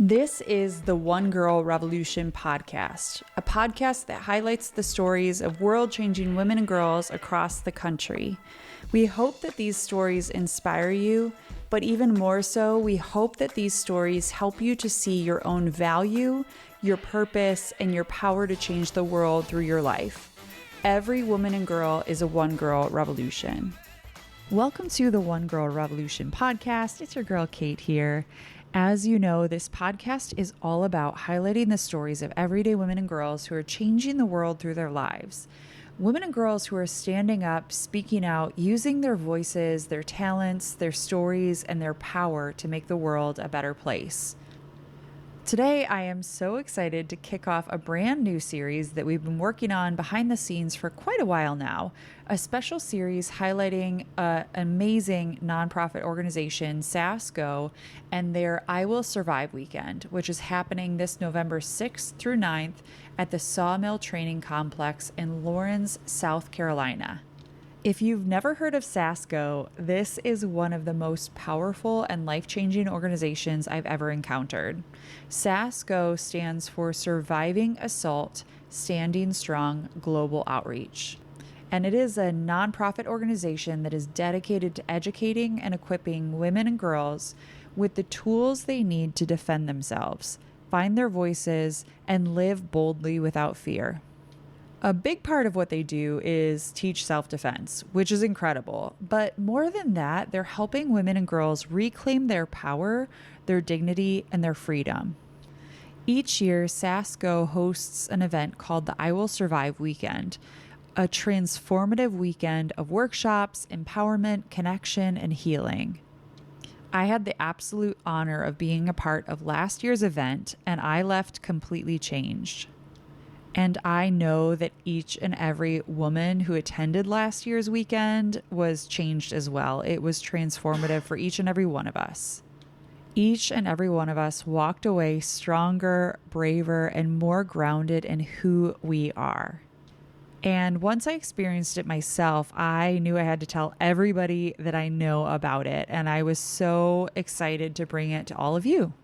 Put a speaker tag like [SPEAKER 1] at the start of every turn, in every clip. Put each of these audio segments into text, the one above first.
[SPEAKER 1] This is the One Girl Revolution podcast, a podcast that highlights the stories of world-changing women and girls across the country. We hope that these stories inspire you, but even more so, we hope that these stories help you to see your own value, your purpose, and your power to change the world through your life. Every woman and girl is a One Girl Revolution. Welcome to the One Girl Revolution podcast. It's your girl Kate here. As you know, this podcast is all about highlighting the stories of everyday women and girls who are changing the world through their lives. Women and girls who are standing up, speaking out, using their voices, their talents, their stories, and their power to make the world a better place. Today, I am so excited to kick off a brand new series that we've been working on behind the scenes for quite a while now, a special series highlighting an amazing nonprofit organization, SASSGO, and their I Will Survive weekend, which is happening this November 6th through 9th at the Sawmill Training Complex in Lawrence, South Carolina. If you've never heard of SASSGO, this is one of the most powerful and life-changing organizations I've ever encountered. SASSGO stands for Surviving Assault, Standing Strong Global Outreach. And it is a nonprofit organization that is dedicated to educating and equipping women and girls with the tools they need to defend themselves, find their voices, and live boldly without fear. A big part of what they do is teach self-defense, which is incredible. But more than that, they're helping women and girls reclaim their power, their dignity, and their freedom. Each year, SASSGO hosts an event called the I Will Survive weekend, a transformative weekend of workshops, empowerment, connection, and healing. I had the absolute honor of being a part of last year's event, and I left completely changed. And I know that each and every woman who attended last year's weekend was changed as well. It was transformative for each and every one of us. Each and every one of us walked away stronger, braver, and more grounded in who we are. And once I experienced it myself, I knew I had to tell everybody that I know about it. And I was so excited to bring it to all of you.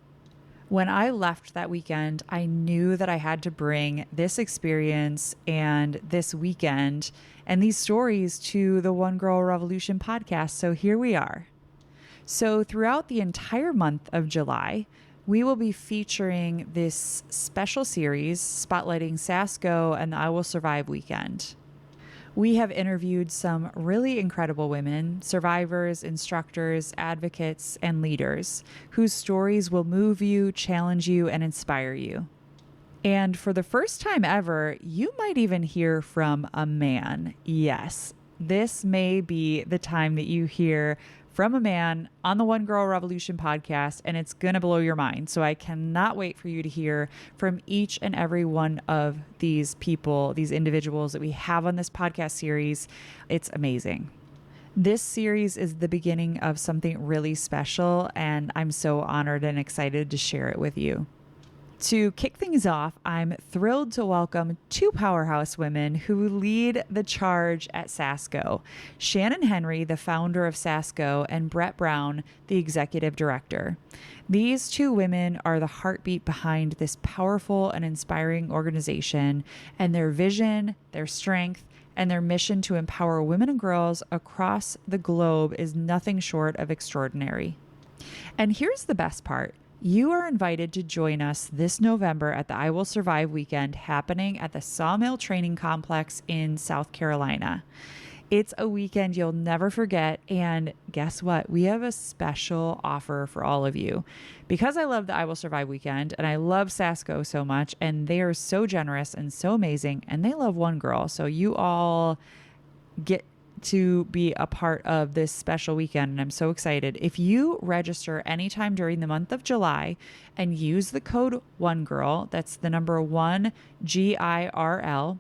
[SPEAKER 1] When I left that weekend, I knew that I had to bring this experience and this weekend and these stories to the One Girl Revolution podcast. So here we are. So throughout the entire month of July, we will be featuring this special series spotlighting SASSGO and the I Will Survive weekend. We have interviewed some really incredible women, survivors, instructors, advocates, and leaders whose stories will move you, challenge you, and inspire you. And for the first time ever, you might even hear from a man. Yes, this may be the time that you hear from a man on the One Girl Revolution podcast, and it's going to blow your mind. So I cannot wait for you to hear from each and every one of these people, these individuals that we have on this podcast series. It's amazing. This series is the beginning of something really special, and I'm so honored and excited to share it with you. To kick things off, I'm thrilled to welcome two powerhouse women who lead the charge at SASSGO. Shannon Henry, the founder of SASSGO, and Brett Brown, the executive director. These two women are the heartbeat behind this powerful and inspiring organization, and their vision, their strength, and their mission to empower women and girls across the globe is nothing short of extraordinary. And here's the best part. You are invited to join us this November at the I Will Survive weekend happening at the Sawmill Training Complex in South Carolina. It's a weekend you'll never forget, and guess what? We have a special offer for all of you. Because I love the I Will Survive weekend, and I love SASSGO so much, and they are so generous and so amazing, and they love One Girl, so you all get to be a part of this special weekend, and I'm so excited. If you register anytime during the month of July and use the code ONEGIRL, that's the number 1 GIRL,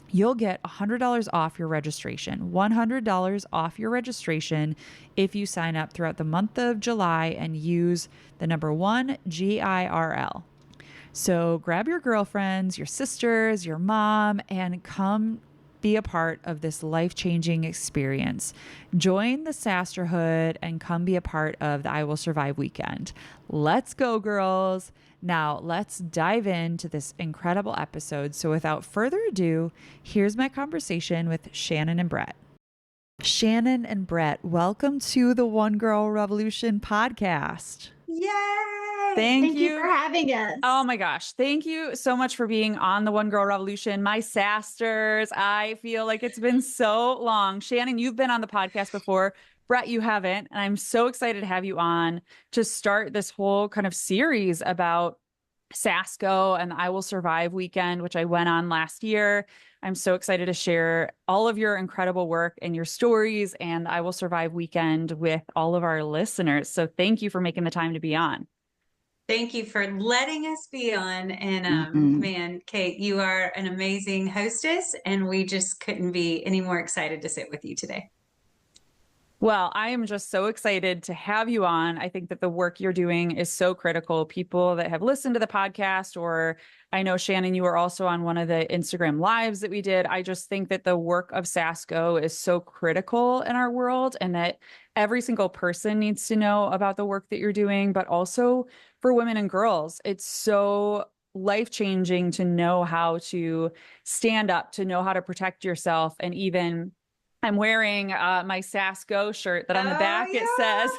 [SPEAKER 1] you'll get $100 off your registration. $100 off your registration if you sign up throughout the month of July and use the number 1 GIRL. So grab your girlfriends, your sisters, your mom, and come be a part of this life-changing experience. Join the Sasterhood and come be a part of the I Will Survive weekend. Let's go, girls. Now, let's dive into this incredible episode. So without further ado, here's my conversation with Shannon and Brett. Shannon and Brett, welcome to the One Girl Revolution podcast.
[SPEAKER 2] Yay!
[SPEAKER 1] Thank you
[SPEAKER 2] for having us.
[SPEAKER 1] Oh my gosh. Thank you so much for being on the One Girl Revolution. My Sasters, I feel like it's been so long. Shannon, you've been on the podcast before. Brett, you haven't. And I'm so excited to have you on to start this whole kind of series about SASSGO and the I Will Survive weekend, which I went on last year. I'm so excited to share all of your incredible work and your stories and I Will Survive weekend with all of our listeners. So thank you for making the time to be on.
[SPEAKER 2] Thank you for letting us be on. And man, Kate, you are an amazing hostess, and we just couldn't be any more excited to sit with you today.
[SPEAKER 1] Well, I am just so excited to have you on. I think that the work you're doing is so critical. People that have listened to the podcast, or I know, Shannon, you were also on one of the Instagram lives that we did. I just think that the work of SASSGO is so critical in our world, and that every single person needs to know about the work that you're doing, but also for women and girls. It's so life-changing to know how to stand up, to know how to protect yourself, and even I'm wearing my SASSGO shirt that on the back it says,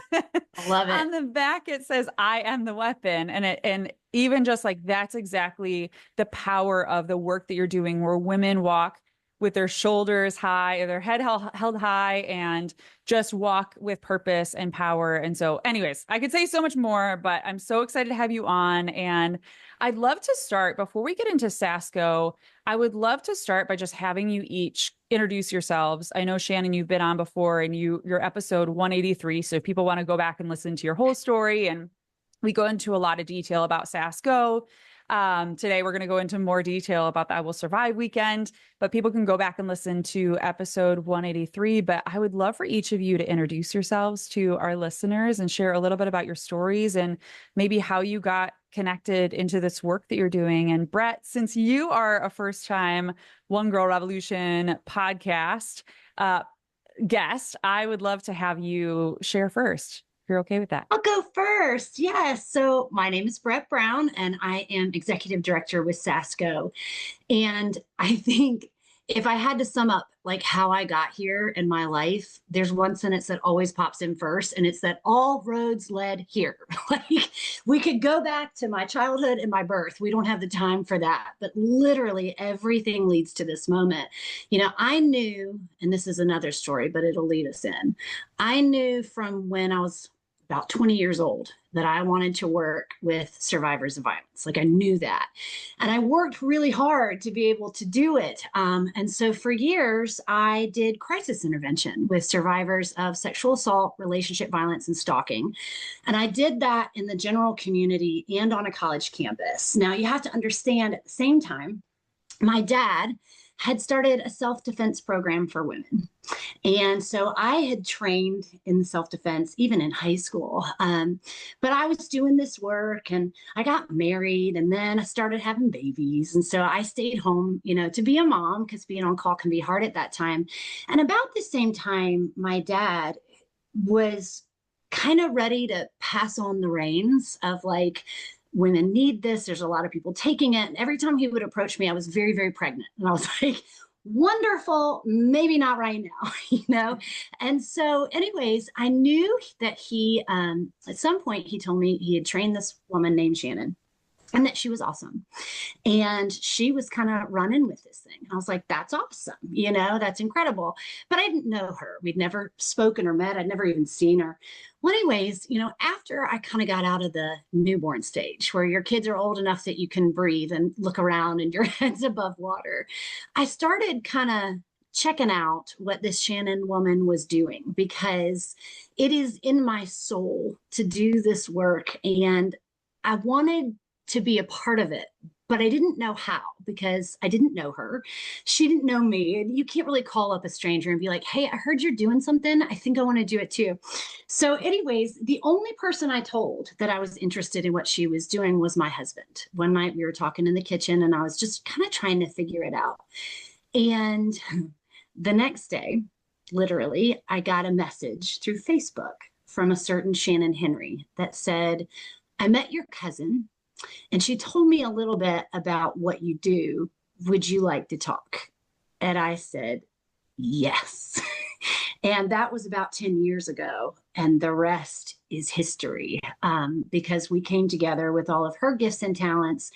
[SPEAKER 2] I love it.
[SPEAKER 1] On the back it says, I am the weapon. And even just like, that's exactly the power of the work that you're doing, where women walk with their shoulders high or their head held high and just walk with purpose and power. And so anyways, I could say so much more, but I'm so excited to have you on. And I'd love to start, before we get into SASSGO, I would love to start by just having you each introduce yourselves. I know, Shannon, you've been on before, and you're episode 183. So if people want to go back and listen to your whole story, and we go into a lot of detail about SASSGO. Today, we're going to go into more detail about the I Will Survive weekend, but people can go back and listen to episode 183. But I would love for each of you to introduce yourselves to our listeners and share a little bit about your stories and maybe how you got connected into this work that you're doing. And Brett, since you are a first-time One Girl Revolution podcast guest, I would love to have you share first. If you're okay with that.
[SPEAKER 2] I'll go first. Yes. So my name is Brett Brown, and I am executive director with SASSGO. And I think if I had to sum up like how I got here in my life, there's one sentence that always pops in first, and it's that all roads led here. Like, we could go back to my childhood and my birth. We don't have the time for that, but literally everything leads to this moment. You know, I knew, and this is another story, but it'll lead us in. I knew from when I was about 20 years old that I wanted to work with survivors of violence. Like, I knew that. And I worked really hard to be able to do it. And so for years, I did crisis intervention with survivors of sexual assault, relationship violence, and stalking. And I did that in the general community and on a college campus. Now, you have to understand, at the same time, my dad had started a self-defense program for women. And so I had trained in self-defense even in high school. But I was doing this work, and I got married, and then I started having babies. And so I stayed home, you know, to be a mom, because being on call can be hard at that time. And about the same time, my dad was kind of ready to pass on the reins of like, women need this. There's a lot of people taking it. And every time he would approach me, I was very, very pregnant. And I was like, wonderful, maybe not right now, you know? And so anyways, I knew that he, at some point he told me he had trained this woman named Shannon, and that she was awesome. And she was kind of running with this thing. I was like, that's awesome. You know, that's incredible. But I didn't know her. We'd never spoken or met. I'd never even seen her. Well, anyways, you know, after I kind of got out of the newborn stage where your kids are old enough that you can breathe and look around and your head's above water, I started kind of checking out what this Shannon woman was doing, because it is in my soul to do this work. And I wanted to be a part of it, but I didn't know how, because I didn't know her. She didn't know me. And you can't really call up a stranger and be like, hey, I heard you're doing something. I think I want to do it too. So anyways, the only person I told that I was interested in what she was doing was my husband. One night we were talking in the kitchen, and I was just kind of trying to figure it out. And the next day, literally, I got a message through Facebook from a certain Shannon Henry that said, I met your cousin and she told me a little bit about what you do. Would you like to talk? And I said, yes. And that was about 10 years ago. And the rest is history, because we came together with all of her gifts and talents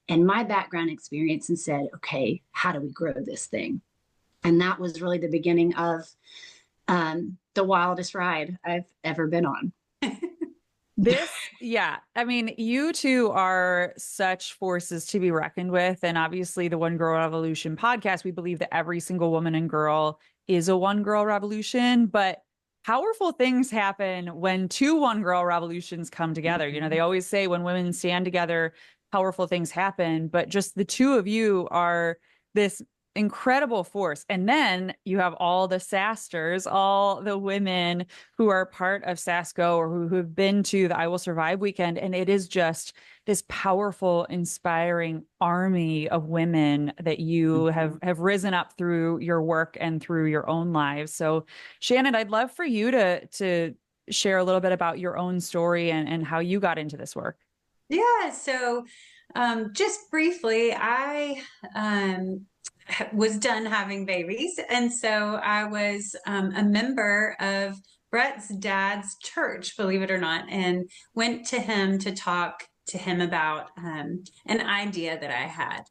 [SPEAKER 2] and my background experience and said, okay, how do we grow this thing? And that was really the beginning of the wildest ride I've ever been on.
[SPEAKER 1] Yeah. I mean, you two are such forces to be reckoned with. And obviously, the One Girl Revolution podcast, we believe that every single woman and girl is a one girl revolution. But powerful things happen when two one girl revolutions come together. You know, they always say when women stand together, powerful things happen. But just the two of you are this incredible force. And then you have all the SASSsters, all the women who are part of SASSGO or who have been to the I Will Survive weekend. And it is just this powerful, inspiring army of women that you have risen up through your work and through your own lives. So Shannon, I'd love for you to share a little bit about your own story and how you got into this work.
[SPEAKER 3] Yeah, so just briefly, I was done having babies. And so I was a member of Brett's dad's church, believe it or not, and went to him to talk to him about an idea that I had.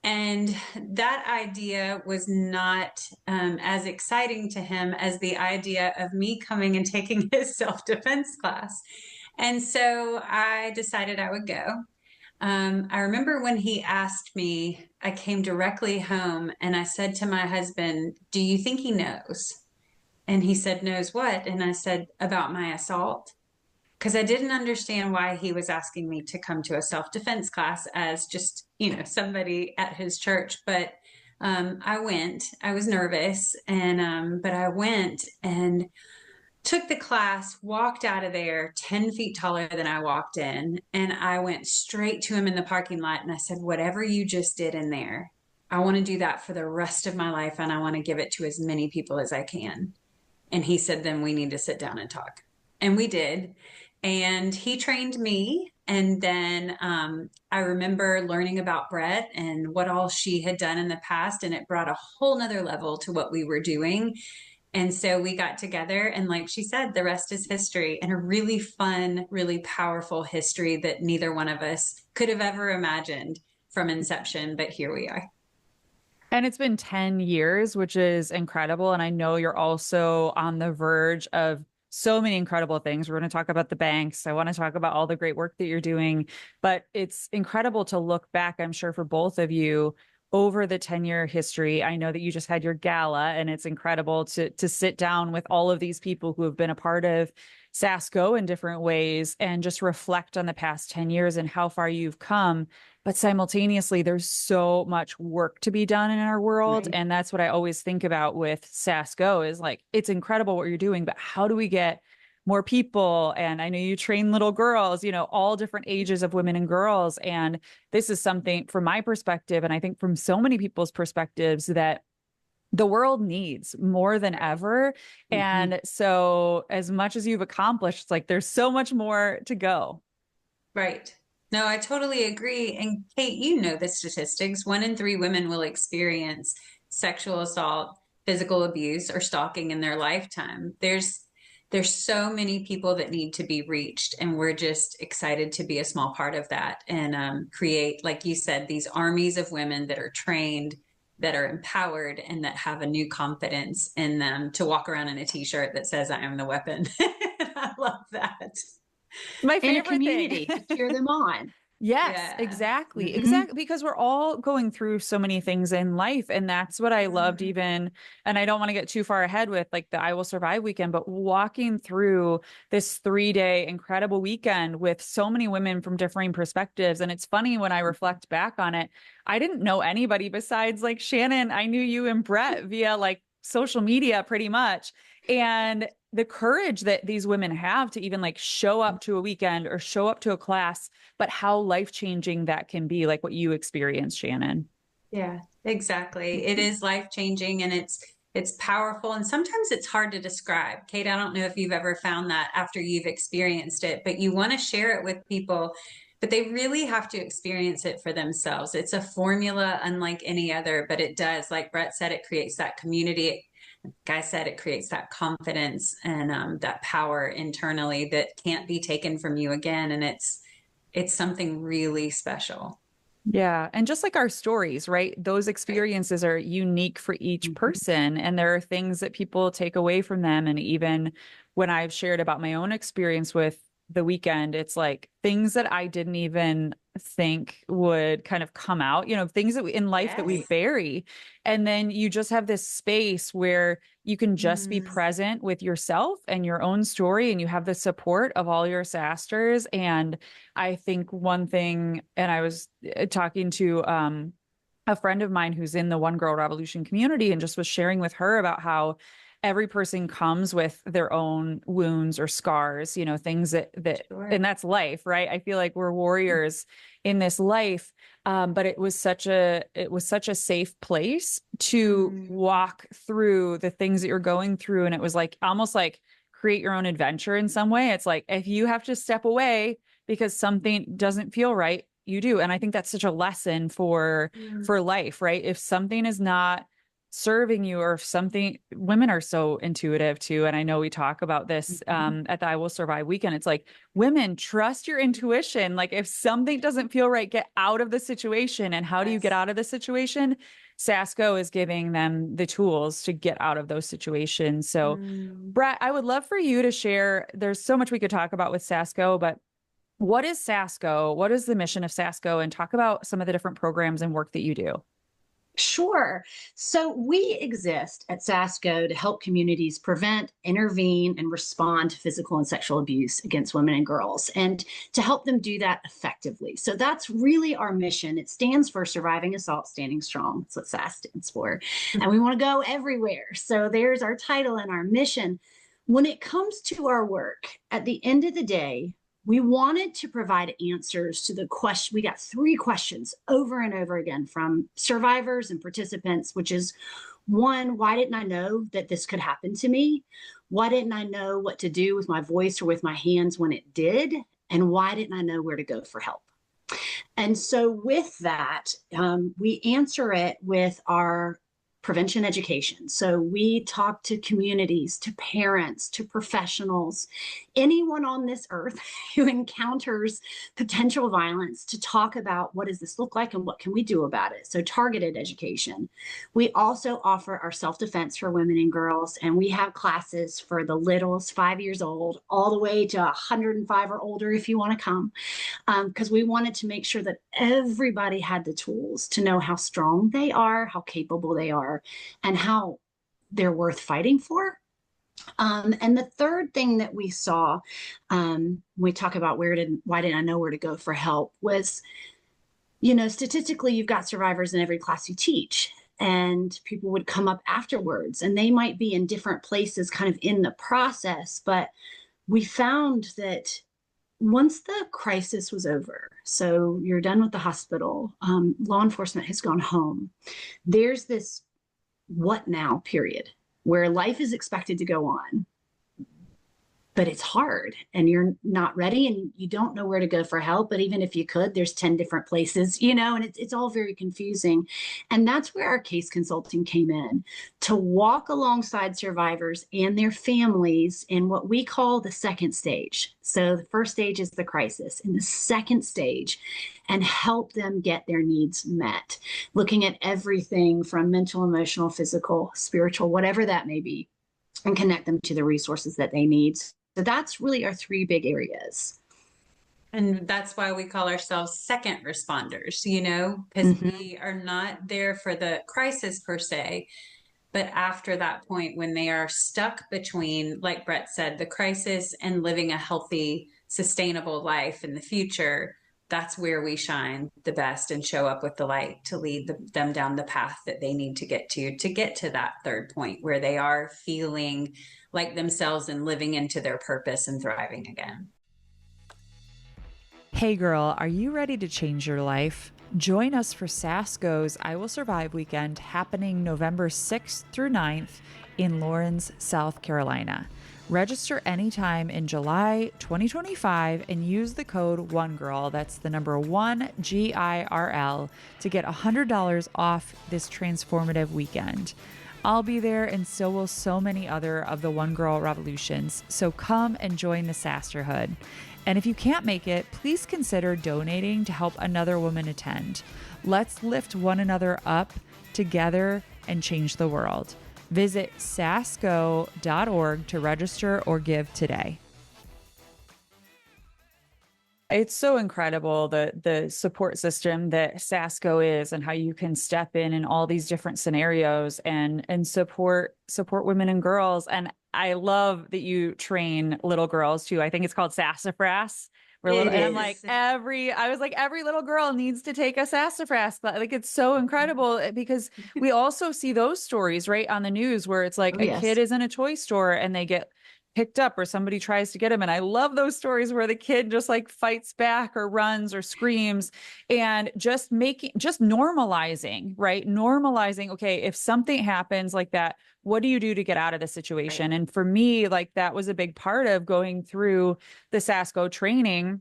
[SPEAKER 3] And that idea was not as exciting to him as the idea of me coming and taking his self-defense class. And so I decided I would go. I remember when he asked me, I came directly home and I said to my husband, do you think he knows? And he said, knows what? And I said, about my assault. Because I didn't understand why he was asking me to come to a self-defense class as just, somebody at his church. But I went. I was nervous, but I went and took the class, walked out of there 10 feet taller than I walked in. And I went straight to him in the parking lot and I said, whatever you just did in there, I want to do that for the rest of my life. And I want to give it to as many people as I can. And he said, then we need to sit down and talk. And we did. And he trained me. And then I remember learning about Brett and what all she had done in the past. And it brought a whole nother level to what we were doing. And so we got together, and like she said, the rest is history, and a really fun, really powerful history that neither one of us could have ever imagined from inception, but here we are.
[SPEAKER 1] And it's been 10 years, which is incredible. And I know you're also on the verge of so many incredible things. We're going to talk about the banks. I want to talk about all the great work that you're doing, but it's incredible to look back, I'm sure, for both of you over the 10-year history. I know that you just had your gala, and it's incredible to sit down with all of these people who have been a part of SASSGO in different ways and just reflect on the past 10 years and how far you've come. But simultaneously, there's so much work to be done in our world.
[SPEAKER 2] Right.
[SPEAKER 1] And that's what I always think about with SASSGO is like, it's incredible what you're doing, but how do we get more people? And I know you train little girls, all different ages of women and girls. And this is something from my perspective, and I think from so many people's perspectives, that the world needs more than ever. And so as much as you've accomplished, it's like there's so much more to go.
[SPEAKER 3] Right. No, I totally agree. And Kate, you know the statistics. 1 in 3 women will experience sexual assault, physical abuse, or stalking in their lifetime. There's so many people that need to be reached, and we're just excited to be a small part of that and create, like you said, these armies of women that are trained, that are empowered, and that have a new confidence in them to walk around in a t-shirt that says, I am the weapon. I love that.
[SPEAKER 1] My
[SPEAKER 2] And a
[SPEAKER 1] favorite
[SPEAKER 2] community
[SPEAKER 1] thing.
[SPEAKER 2] to cheer them on.
[SPEAKER 1] Yes,
[SPEAKER 3] Yeah.
[SPEAKER 1] exactly. Exactly. Because we're all going through so many things in life. And that's what I loved even, and I don't want to get too far ahead with like the I Will Survive weekend, but walking through this 3-day incredible weekend with so many women from differing perspectives. And it's funny when I reflect back on it, I didn't know anybody besides like Shannon. I knew you and Brett via like social media pretty much. And the courage that these women have to even like show up to a weekend or show up to a class, but how life-changing that can be, like what you experienced, Shannon.
[SPEAKER 3] Yeah, exactly. It is life-changing and it's powerful and sometimes it's hard to describe. Kate, I don't know if you've ever found that after you've experienced it, but you want to share it with people, but they really have to experience it for themselves. It's a formula unlike any other, but it does, like Brett said, it creates that community. Like I said, it creates that confidence and that power internally that can't be taken from you again. And it's something really special.
[SPEAKER 1] Yeah. And just like our stories, right? Those experiences are unique for each person. And there are things that people take away from them. And even when I've shared about my own experience with the weekend, it's like things that I didn't even think would kind of come out, things that in life that we
[SPEAKER 3] Yes.
[SPEAKER 1] bury. And then you just have this space where you can just be
[SPEAKER 3] Mm.
[SPEAKER 1] present with yourself and your own story, and you have the support of all your SASSGers. And I think one thing, and I was talking to a friend of mine who's in the One Girl Revolution community and just was sharing with her about how every person comes with their own wounds or scars, things that
[SPEAKER 3] Sure.
[SPEAKER 1] and that's life, right? I feel like we're warriors in this life. But it was such a safe place to walk through the things that you're going through. And it was like almost like create your own adventure in some way. It's like if you have to step away because something doesn't feel right, you do. And I think that's such a lesson for life, right? If something is not serving you, or if something, women are so intuitive too. And I know we talk about this at the I Will Survive weekend. It's like, women, trust your intuition. Like if something doesn't feel right, get out of the situation. And how do you get out of the situation? SASSGO is giving them the tools to get out of those situations. So Brett, I would love for you to share. There's so much we could talk about with SASSGO, but what is SASSGO? What is the mission of SASSGO? And talk about some of the different programs and work that you do.
[SPEAKER 2] Sure. So we exist at SASSGO to help communities prevent, intervene, and respond to physical and sexual abuse against women and girls, and to help them do that effectively. So that's really our mission. It stands for Surviving Assault, Standing Strong. That's what SAS stands for. And we want to go everywhere. So there's our title and our mission. When it comes to our work, at the end of the day, we wanted to provide answers to the question. We got 3 questions over and over again from survivors and participants, which is 1, why didn't I know that this could happen to me? Why didn't I know what to do with my voice or with my hands when it did? And why didn't I know where to go for help? And so with that, we answer it with our prevention education. So we talk to communities, to parents, to professionals, anyone on this earth who encounters potential violence, to talk about what does this look like and what can we do about it. So targeted education. We also offer our self-defense for women and girls, and we have classes for the littles, 5 years old, all the way to 105 or older if you want to come, because we wanted to make sure that everybody had the tools to know how strong they are, how capable they are, and how they're worth fighting for. And the third thing that we saw, we talk about why didn't I know where to go for help, was, statistically, you've got survivors in every class you teach, and people would come up afterwards, and they might be in different places kind of in the process. But we found that once the crisis was over, so you're done with the hospital, law enforcement has gone home, there's this what now period where life is expected to go on, but it's hard and you're not ready and you don't know where to go for help. But even if you could, there's 10 different places, and it's all very confusing. And that's where our case consulting came in, to walk alongside survivors and their families in what we call the second stage. So the first stage is the crisis, and the second stage, and help them get their needs met, looking at everything from mental, emotional, physical, spiritual, whatever that may be, and connect them to the resources that they need. So that's really our 3 big areas.
[SPEAKER 3] And that's why we call ourselves second responders, because we are not there for the crisis per se, but after that point when they are stuck between, like Brett said, the crisis and living a healthy, sustainable life in the future, that's where we shine the best and show up with the light to lead them down the path that they need to get to that third point where they are feeling like themselves and living into their purpose and thriving again.
[SPEAKER 1] Hey girl, are you ready to change your life? Join us for SASSGO's I Will Survive weekend happening November 6th through 9th in Lawrence, South Carolina. Register anytime in July 2025 and use the code ONEGIRL, that's the number 1GIRL, to get $100 off this transformative weekend. I'll be there, and so will so many other of the One Girl Revolutions, so come and join the Sasterhood. And if you can't make it, please consider donating to help another woman attend. Let's lift one another up together and change the world. Visit sassgo.org to register or give today. It's so incredible the support system that SASSGO is, and how you can step in all these different scenarios and support women and girls. And I love that you train little girls too. I think it's called sassafras. And I'm like, every little girl needs to take a sassafras class. Like, it's so incredible because we also see those stories right on the news where it's like kid is in a toy store and they get picked up, or somebody tries to get him. And I love those stories where the kid just like fights back or runs or screams, and just normalizing, right? Normalizing, okay, if something happens like that, what do you do to get out of the situation? Right. And for me, like, that was a big part of going through the SASSGO training.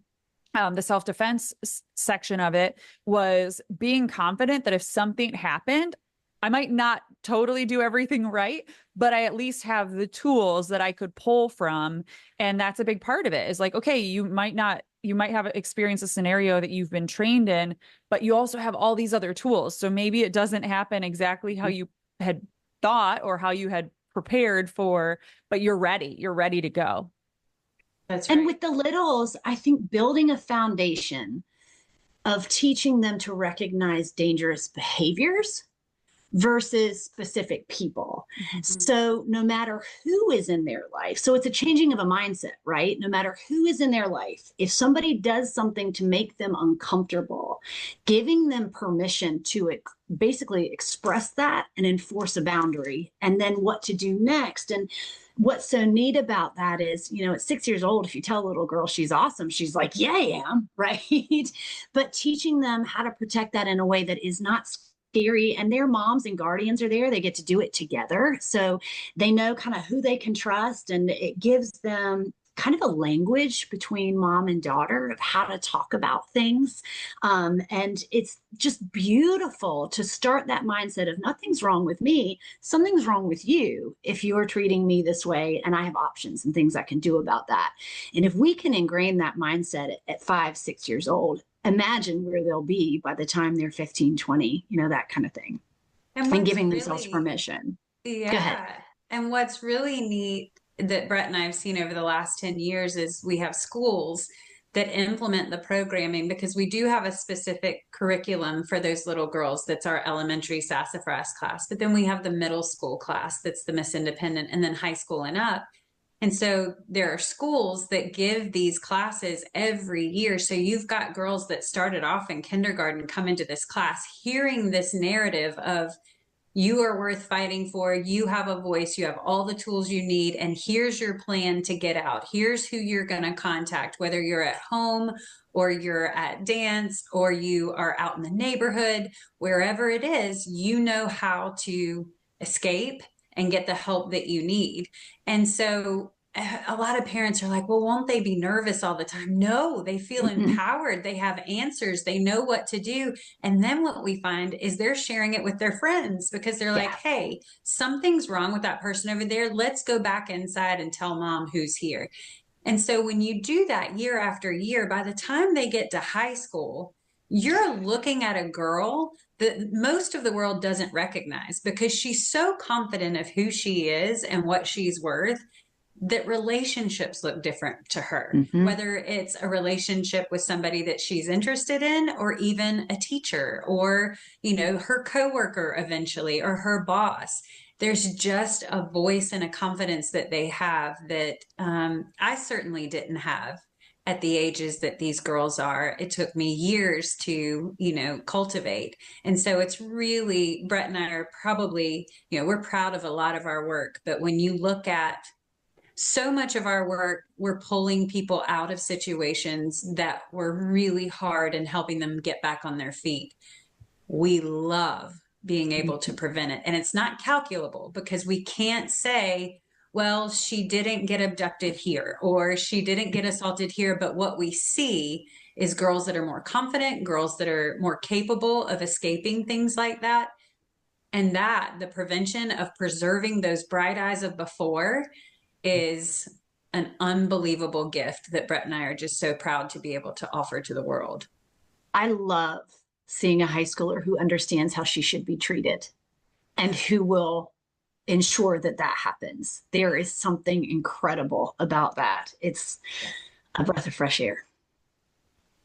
[SPEAKER 1] The self-defense section of it was being confident that if something happened, I might not totally do everything right, but I at least have the tools that I could pull from. And that's a big part of it, is like, okay, you might have experienced a scenario that you've been trained in, but you also have all these other tools. So maybe it doesn't happen exactly how you had thought or how you had prepared for, but you're ready to go.
[SPEAKER 2] That's right. And with the littles, I think building a foundation of teaching them to recognize dangerous behaviors versus specific people. Mm-hmm. So no matter who is in their life, so it's a changing of a mindset, right? No matter who is in their life, if somebody does something to make them uncomfortable, giving them permission to basically express that and enforce a boundary, and then what to do next. And what's so neat about that is, at 6 years old, if you tell a little girl she's awesome, she's like, yeah, I am, right? But teaching them how to protect that in a way that is not scary, and their moms and guardians are there, they get to do it together, so they know kind of who they can trust, and it gives them kind of a language between mom and daughter of how to talk about things. And it's just beautiful to start that mindset of nothing's wrong with me, something's wrong with you if you're treating me this way, and I have options and things I can do about that. And if we can ingrain that mindset at 5, 6 years old, imagine where they'll be by the time they're 15, 20, that kind of thing. And giving themselves permission.
[SPEAKER 3] Yeah. Go ahead. And what's really neat that Brett and I have seen over the last 10 years is we have schools that implement the programming, because we do have a specific curriculum for those little girls. That's our elementary sassafras class. But then we have the middle school class, that's the Miss Independent, and then high school and up. And so there are schools that give these classes every year. So you've got girls that started off in kindergarten come into this class hearing this narrative of, you are worth fighting for, you have a voice, you have all the tools you need, and here's your plan to get out. Here's who you're going to contact, whether you're at home or you're at dance or you are out in the neighborhood, wherever it is, you know how to escape and get the help that you need. And so a lot of parents are like, well, won't they be nervous all the time? No, they feel empowered. They have answers. They know what to do. And then what we find is they're sharing it with their friends, because they're like, hey, something's wrong with that person over there. Let's go back inside and tell mom who's here. And so when you do that year after year, by the time they get to high school, you're looking at a girl that most of the world doesn't recognize, because she's so confident of who she is and what she's worth, that relationships look different to her, whether it's a relationship with somebody that she's interested in, or even a teacher, or, her coworker eventually, or her boss. There's just a voice and a confidence that they have that I certainly didn't have at the ages that these girls are. It took me years to, cultivate. And so it's really, Brett and I are probably, we're proud of a lot of our work, but when you look at so much of our work, we're pulling people out of situations that were really hard and helping them get back on their feet. We love being able to prevent it. And it's not calculable because we can't say, well, she didn't get abducted here or she didn't get assaulted here. But what we see is girls that are more confident, girls that are more capable of escaping things like that. And that the prevention of preserving those bright eyes of before is an unbelievable gift that Brett and I are just so proud to be able to offer to the world.
[SPEAKER 2] I love seeing a high schooler who understands how she should be treated and who will ensure that that happens. There is something incredible about that. It's a breath of fresh air.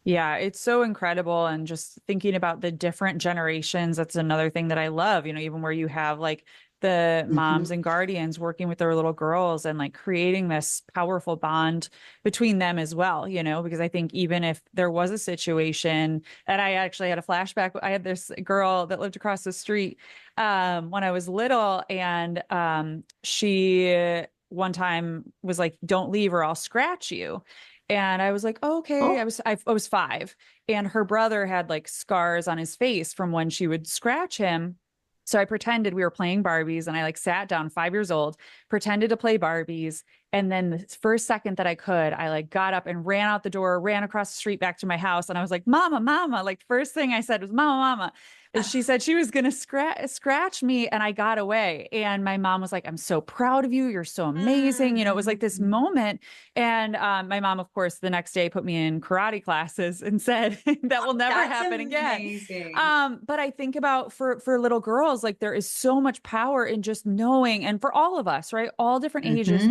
[SPEAKER 1] Yeah, it's so incredible. And just thinking about the different generations, that's another thing that I love, even where you have like the moms and guardians working with their little girls and like creating this powerful bond between them as well, because I think even if there was a situation, and I actually had a flashback, I had this girl that lived across the street when I was little, and she one time was like, "Don't leave or I'll scratch you." And I was like, oh, okay.
[SPEAKER 2] Oh,
[SPEAKER 1] I was 5, and her brother had like scars on his face from when she would scratch him. So I pretended we were playing Barbies, and I like sat down, 5 years old, pretended to play Barbies. And then the first second that I could, I like got up and ran out the door, ran across the street back to my house. And I was like, "Mama, Mama." Like first thing I said was, "Mama, Mama." And she said she was going to scratch me, and I got away. And my mom was like, "I'm so proud of you. You're so amazing." It was like this moment. And my mom, of course, the next day put me in karate classes and said that will never happen
[SPEAKER 3] amazing.
[SPEAKER 1] again. But I think about for little girls, like there is so much power in just knowing, and for all of us, right? All different ages,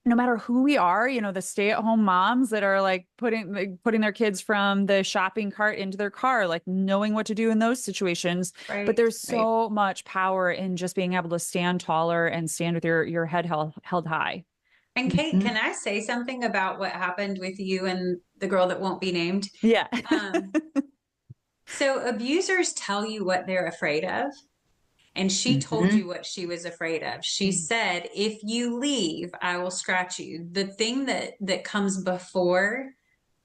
[SPEAKER 1] no matter who we are, the stay-at-home moms that are like putting their kids from the shopping cart into their car, like knowing what to do in those situations.
[SPEAKER 3] Right,
[SPEAKER 1] but there's
[SPEAKER 3] right.
[SPEAKER 1] so much power in just being able to stand taller and stand with your head held high.
[SPEAKER 3] And Kate, can I say something about what happened with you and the girl that won't be named?
[SPEAKER 1] Yeah.
[SPEAKER 3] So abusers tell you what they're afraid of. And she told you what she was afraid of. She said, if you leave, I will scratch you. The thing that comes before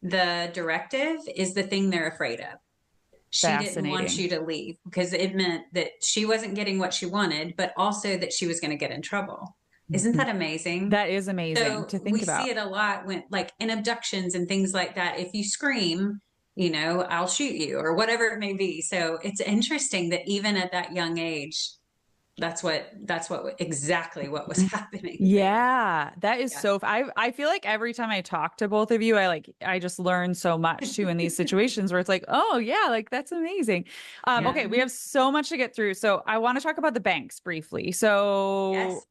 [SPEAKER 3] the directive is the thing they're afraid of. She didn't want you to leave because it meant that she wasn't getting what she wanted, but also that she was going to get in trouble. Isn't that amazing?
[SPEAKER 1] That is amazing
[SPEAKER 3] So
[SPEAKER 1] to think about.
[SPEAKER 3] We see it a lot when, like, in abductions and things like that. If you scream, I'll shoot you or whatever it may be. So it's interesting that even at that young age, that's exactly what was happening.
[SPEAKER 1] Yeah, that is so. I feel like every time I talk to both of you, I just learn so much too in these situations where it's like, oh yeah, like that's amazing. Okay, we have so much to get through. So I want to talk about the banks briefly. So
[SPEAKER 3] Yes.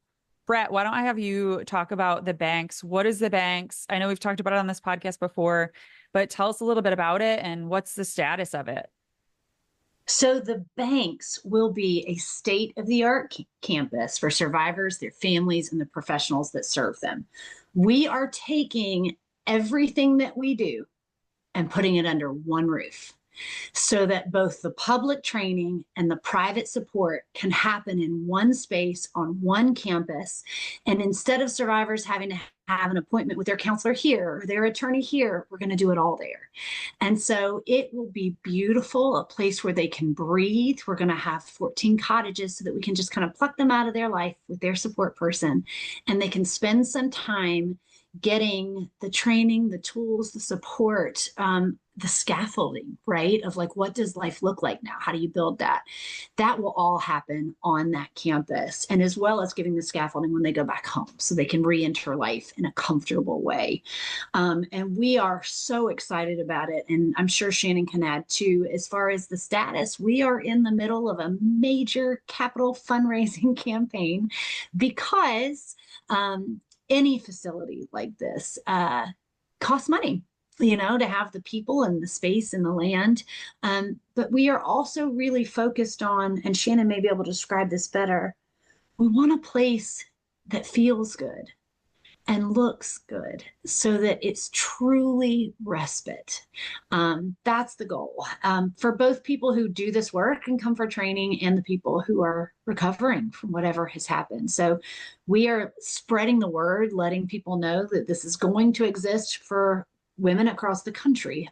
[SPEAKER 1] Brett, why don't I have you talk about the banks? What is the banks? I know we've talked about it on this podcast before, but tell us a little bit about it and what's the status of it?
[SPEAKER 2] So the banks will be a state-of-the-art campus for survivors, their families, and the professionals that serve them. We are taking everything that we do and putting it under one roof so that both the public training and the private support can happen in one space on one campus. And instead of survivors having to have an appointment with their counselor here or their attorney here, we're going to do it all there. And so it will be beautiful, a place where they can breathe. We're going to have 14 cottages so that we can just kind of pluck them out of their life with their support person, and they can spend some time getting the training, the tools, the support, the scaffolding, right? Of like, what does life look like now? How do you build that? That will all happen on that campus, and as well as giving the scaffolding when they go back home so they can re-enter life in a comfortable way. And we are so excited about it. And I'm sure Shannon can add too, as far as the status, we are in the middle of a major capital fundraising campaign because any facility like this costs money, to have the people and the space and the land. But we are also really focused on, and Shannon may be able to describe this better, we want a place that feels good and looks good so that it's truly respite. That's the goal for both people who do this work and come for training and the people who are recovering from whatever has happened. So we are spreading the word, letting people know that this is going to exist for women across the country,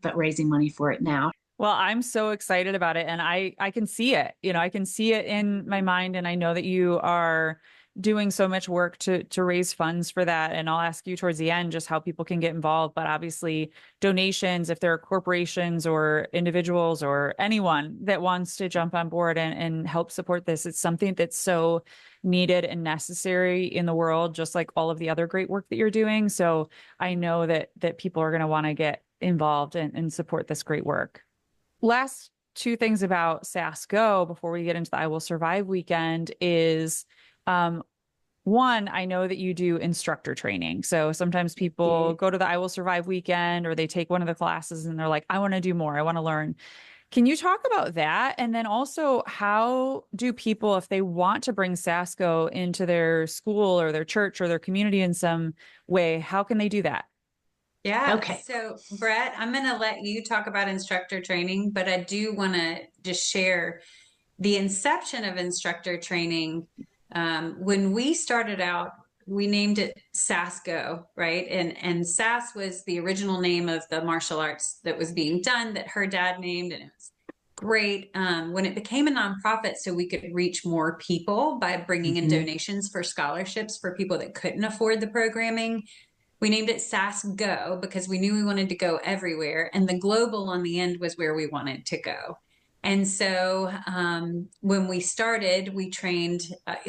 [SPEAKER 2] but raising money for it now.
[SPEAKER 1] Well, I'm so excited about it, and I can see it. I can see it in my mind, and I know that you are doing so much work to raise funds for that. And I'll ask you towards the end just how people can get involved. But obviously, donations, if there are corporations or individuals or anyone that wants to jump on board and help support this, it's something that's so needed and necessary in the world, just like all of the other great work that you're doing. So I know that people are going to want to get involved and support this great work. Last two things about SASSGO before we get into the I Will Survive weekend is one, I know that you do instructor training. So sometimes people go to the I Will Survive weekend or they take one of the classes and they're like, I want to do more. I want to learn. Can you talk about that? And then also, how do people, if they want to bring SASSGO into their school or their church or their community in some way, how can they do that?
[SPEAKER 3] Yeah.
[SPEAKER 2] Okay.
[SPEAKER 3] So, Brett, I'm going to let you talk about instructor training, but I do want to just share the inception of instructor training. When we started out, we named it SASSGO, right? And SAS was the original name of the martial arts that was being done that her dad named, and it was great. When it became a nonprofit, so we could reach more people by bringing in donations for scholarships for people that couldn't afford the programming. We named it SASSGO because we knew we wanted to go everywhere, and the global on the end was where we wanted to go. And so when we started, we trained,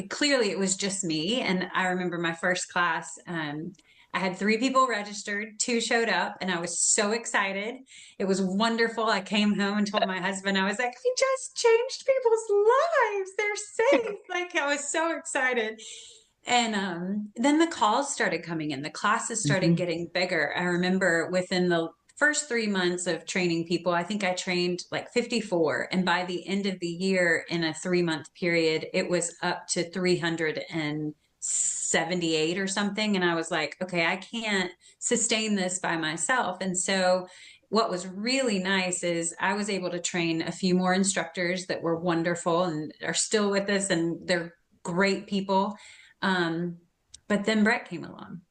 [SPEAKER 3] clearly it was just me. And I remember my first class, I had 3 people registered, 2 showed up, and I was so excited. It was wonderful. I came home and told my husband, I was like, I just changed people's lives. They're safe. Like, I was so excited. And then the calls started coming in. The classes started getting bigger. I remember within the first 3 months of training people, I think I trained like 54. And by the end of the year, in a 3-month period, it was up to 378 or something. And I was like, okay, I can't sustain this by myself. And so what was really nice is I was able to train a few more instructors that were wonderful and are still with us, and they're great people. But then Brett came along,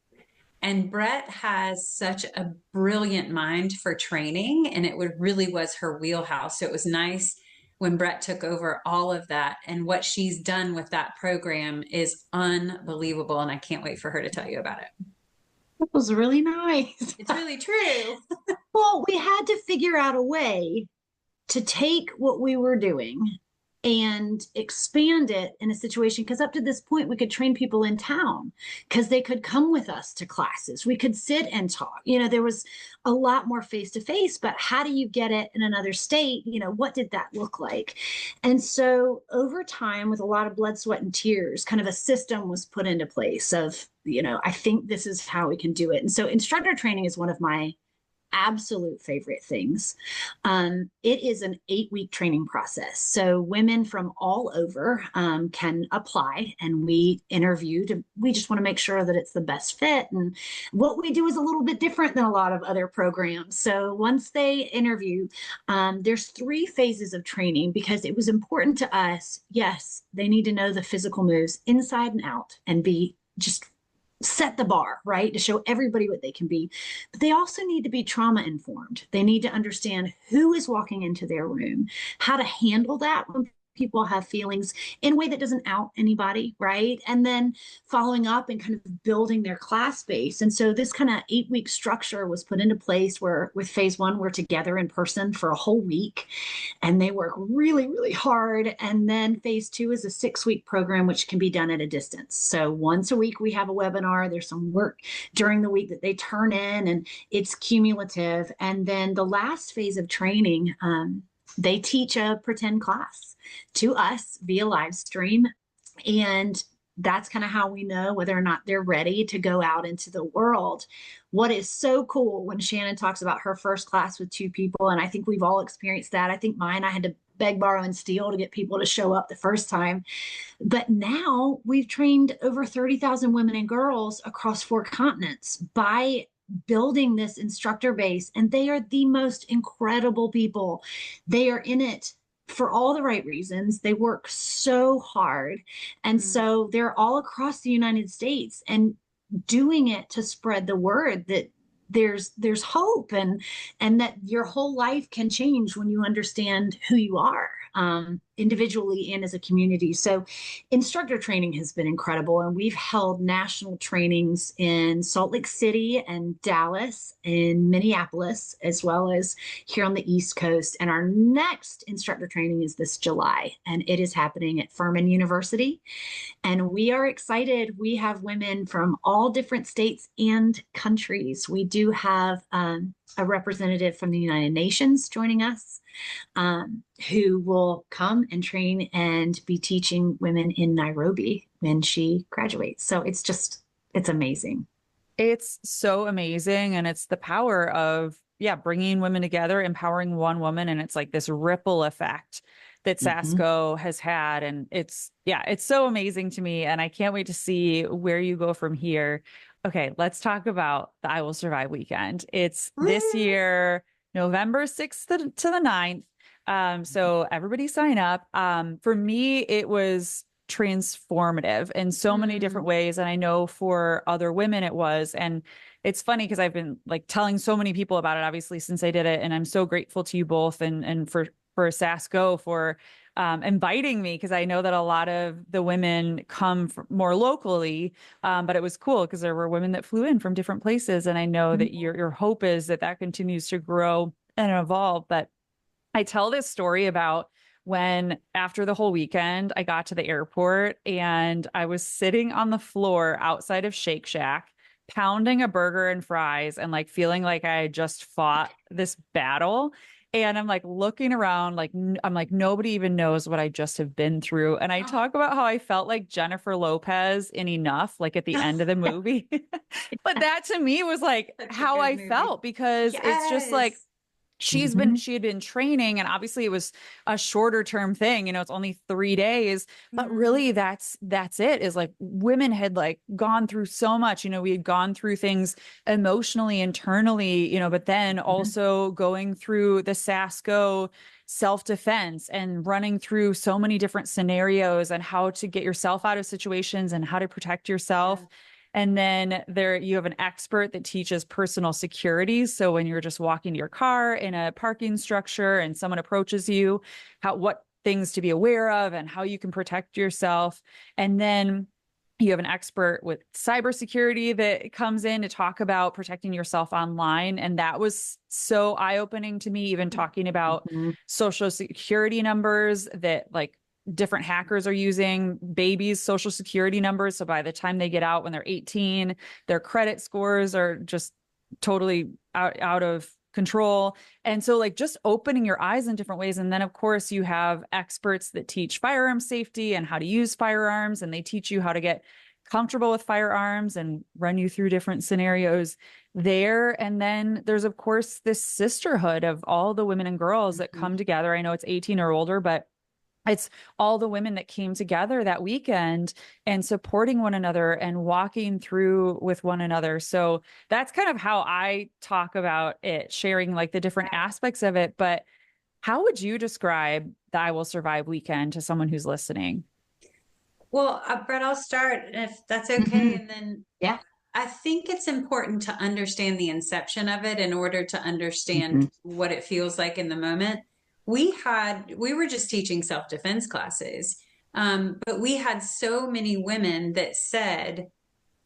[SPEAKER 3] and Brett has such a brilliant mind for training, and it really was her wheelhouse. So it was nice when Brett took over all of that, and what she's done with that program is unbelievable. And I can't wait for her to tell you about it.
[SPEAKER 2] That was really nice.
[SPEAKER 3] It's really true.
[SPEAKER 2] Well, we had to figure out a way to take what we were doing and expand it in a situation, because up to this point we could train people in town because they could come with us to classes, we could sit and talk, there was a lot more face to face. But how do you get it in another state? What did that look like? And so over time, with a lot of blood, sweat, and tears, kind of a system was put into place of, I think this is how we can do it. And so instructor training is one of my absolute favorite things. It is an 8-week training process. So women from all over can apply, and we interview. We just want to make sure that it's the best fit. And what we do is a little bit different than a lot of other programs. So once they interview, there's 3 phases of training, because it was important to us. Yes, they need to know the physical moves inside and out and be just set the bar, right, to show everybody what they can be. But they also need to be trauma informed. They need to understand who is walking into their room, how to handle that when people have feelings in a way that doesn't out anybody, right? And then following up and kind of building their class base. And so this kind of 8-week structure was put into place, where with phase 1, we're together in person for a whole week, and they work really, really hard. And then phase 2 is a 6-week program, which can be done at a distance. So once a week we have a webinar. There's some work during the week that they turn in, and it's cumulative. And then the last phase of training, they teach a pretend class to us via live stream. And that's kind of how we know whether or not they're ready to go out into the world. What is so cool when Shannon talks about her first class with 2 people, and I think we've all experienced that. I think mine, I had to beg, borrow, and steal to get people to show up the first time. But now we've trained over 30,000 women and girls across 4 continents by building this instructor base. And they are the most incredible people. They are in it for all the right reasons. They work so hard. And so they're all across the United States and doing it to spread the word that there's hope, and that your whole life can change when you understand who you are, individually and as a community. So instructor training has been incredible, and we've held national trainings in Salt Lake City and Dallas and Minneapolis, as well as here on the East Coast. And our next instructor training is this July, and it is happening at Furman University. And we are excited. We have women from all different states and countries. We do have a representative from the United Nations joining us, who will come and train and be teaching women in Nairobi when she graduates. So it's amazing.
[SPEAKER 1] It's so amazing. And it's the power of, bringing women together, empowering one woman. And it's like this ripple effect that SASSGO has had. And it's so amazing to me. And I can't wait to see where you go from here. Okay, let's talk about the I Will Survive weekend. It's this year, November 6th to the 9th. So everybody sign up. For me, it was transformative in so many different ways. And I know for other women it was. And it's funny because I've been like telling so many people about it, obviously, since I did it. And I'm so grateful to you both and for SASSGO for inviting me, because I know that a lot of the women come from more locally, but it was cool because there were women that flew in from different places. And I know that your hope is that continues to grow and evolve. But I tell this story about when, after the whole weekend, I got to the airport and I was sitting on the floor outside of Shake Shack, pounding a burger and fries and like feeling like I had just fought this battle. And I'm like looking around, like, I'm like, nobody even knows what I just have been through. And I talk about how I felt like Jennifer Lopez in Enough, like at the end of the movie. But that to me was like how I felt, because it's just like, she had been training, and obviously it was a shorter term thing, it's only 3 days, but really that's it, is like women had like gone through so much, we had gone through things emotionally, internally, but then also going through the SASSGO self-defense and running through so many different scenarios and how to get yourself out of situations and how to protect yourself. And then you have an expert that teaches personal security. So when you're just walking to your car in a parking structure and someone approaches you, what things to be aware of and how you can protect yourself. And then you have an expert with cybersecurity that comes in to talk about protecting yourself online. And that was so eye-opening to me, even talking about social security numbers that like different hackers are using, babies' social security numbers. So by the time they get out when they're 18, their credit scores are just totally out of control. And so like just opening your eyes in different ways. And then of course you have experts that teach firearm safety and how to use firearms. And they teach you how to get comfortable with firearms and run you through different scenarios there. And then there's of course this sisterhood of all the women and girls that come together. I know it's 18 or older, but it's all the women that came together that weekend and supporting one another and walking through with one another. So that's kind of how I talk about it, sharing like the different aspects of it. But how would you describe the I Will Survive weekend to someone who's listening?
[SPEAKER 3] Well, Brett, I'll start if that's okay. And then I think it's important to understand the inception of it in order to understand what it feels like in the moment. We were just teaching self-defense classes, but we had so many women that said,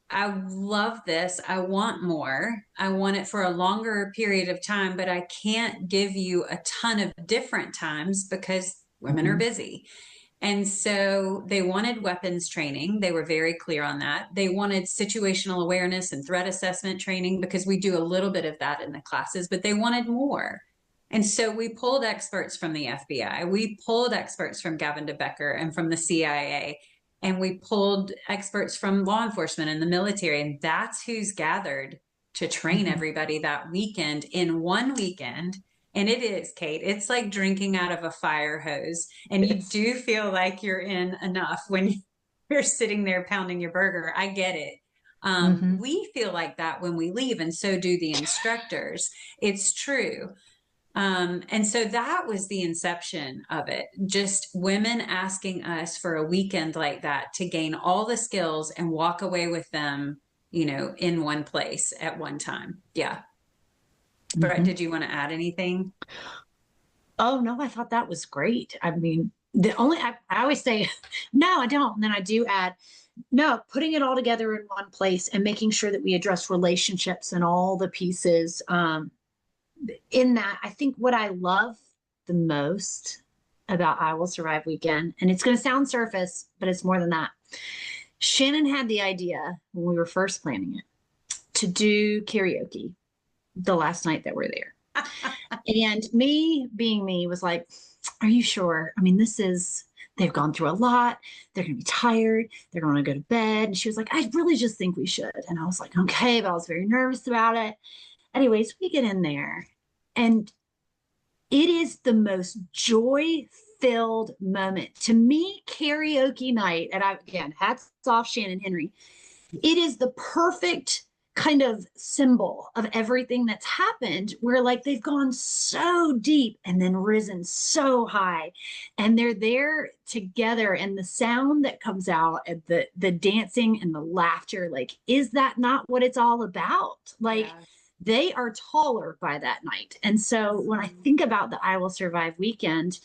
[SPEAKER 3] I love this. I want more. I want it for a longer period of time, but I can't give you a ton of different times because women are busy. And so they wanted weapons training. They were very clear on that. They wanted situational awareness and threat assessment training because we do a little bit of that in the classes, but they wanted more. And so we pulled experts from the FBI. We pulled experts from Gavin DeBecker and from the CIA. And we pulled experts from law enforcement and the military. And that's who's gathered to train everybody that weekend in one weekend. And it is, Kate. It's like drinking out of a fire hose. And you do feel like you're in enough when you're sitting there pounding your burger. I get it.
[SPEAKER 2] Mm-hmm.
[SPEAKER 3] We feel like that when we leave, and so do the instructors. It's true. And so that was the inception of it. Just women asking us for a weekend like that to gain all the skills and walk away with them, in one place at one time. Yeah. Brett,
[SPEAKER 2] Mm-hmm.
[SPEAKER 3] did you want to add anything?
[SPEAKER 2] Oh no, I thought that was great. I mean, I always say, no, I don't. And then I do add, no, putting it all together in one place and making sure that we address relationships and all the pieces. In that, I think what I love the most about I Will Survive Weekend, and it's going to sound surface, but it's more than that. Shannon had the idea when we were first planning it to do karaoke the last night that we're there. And me being me was like, are you sure? I mean, they've gone through a lot. They're going to be tired. They're going to go to bed. And she was like, I really just think we should. And I was like, okay, but I was very nervous about it. Anyways, we get in there and it is the most joy filled moment. To me, karaoke night, and again, hats off Shannon Henry, it is the perfect kind of symbol of everything that's happened, where like they've gone so deep and then risen so high, and they're there together, and the sound that comes out and the dancing and the laughter, like, is that not what it's all about? Like,
[SPEAKER 3] Yeah.
[SPEAKER 2] they are taller by that night. And so when I think about the I Will Survive weekend,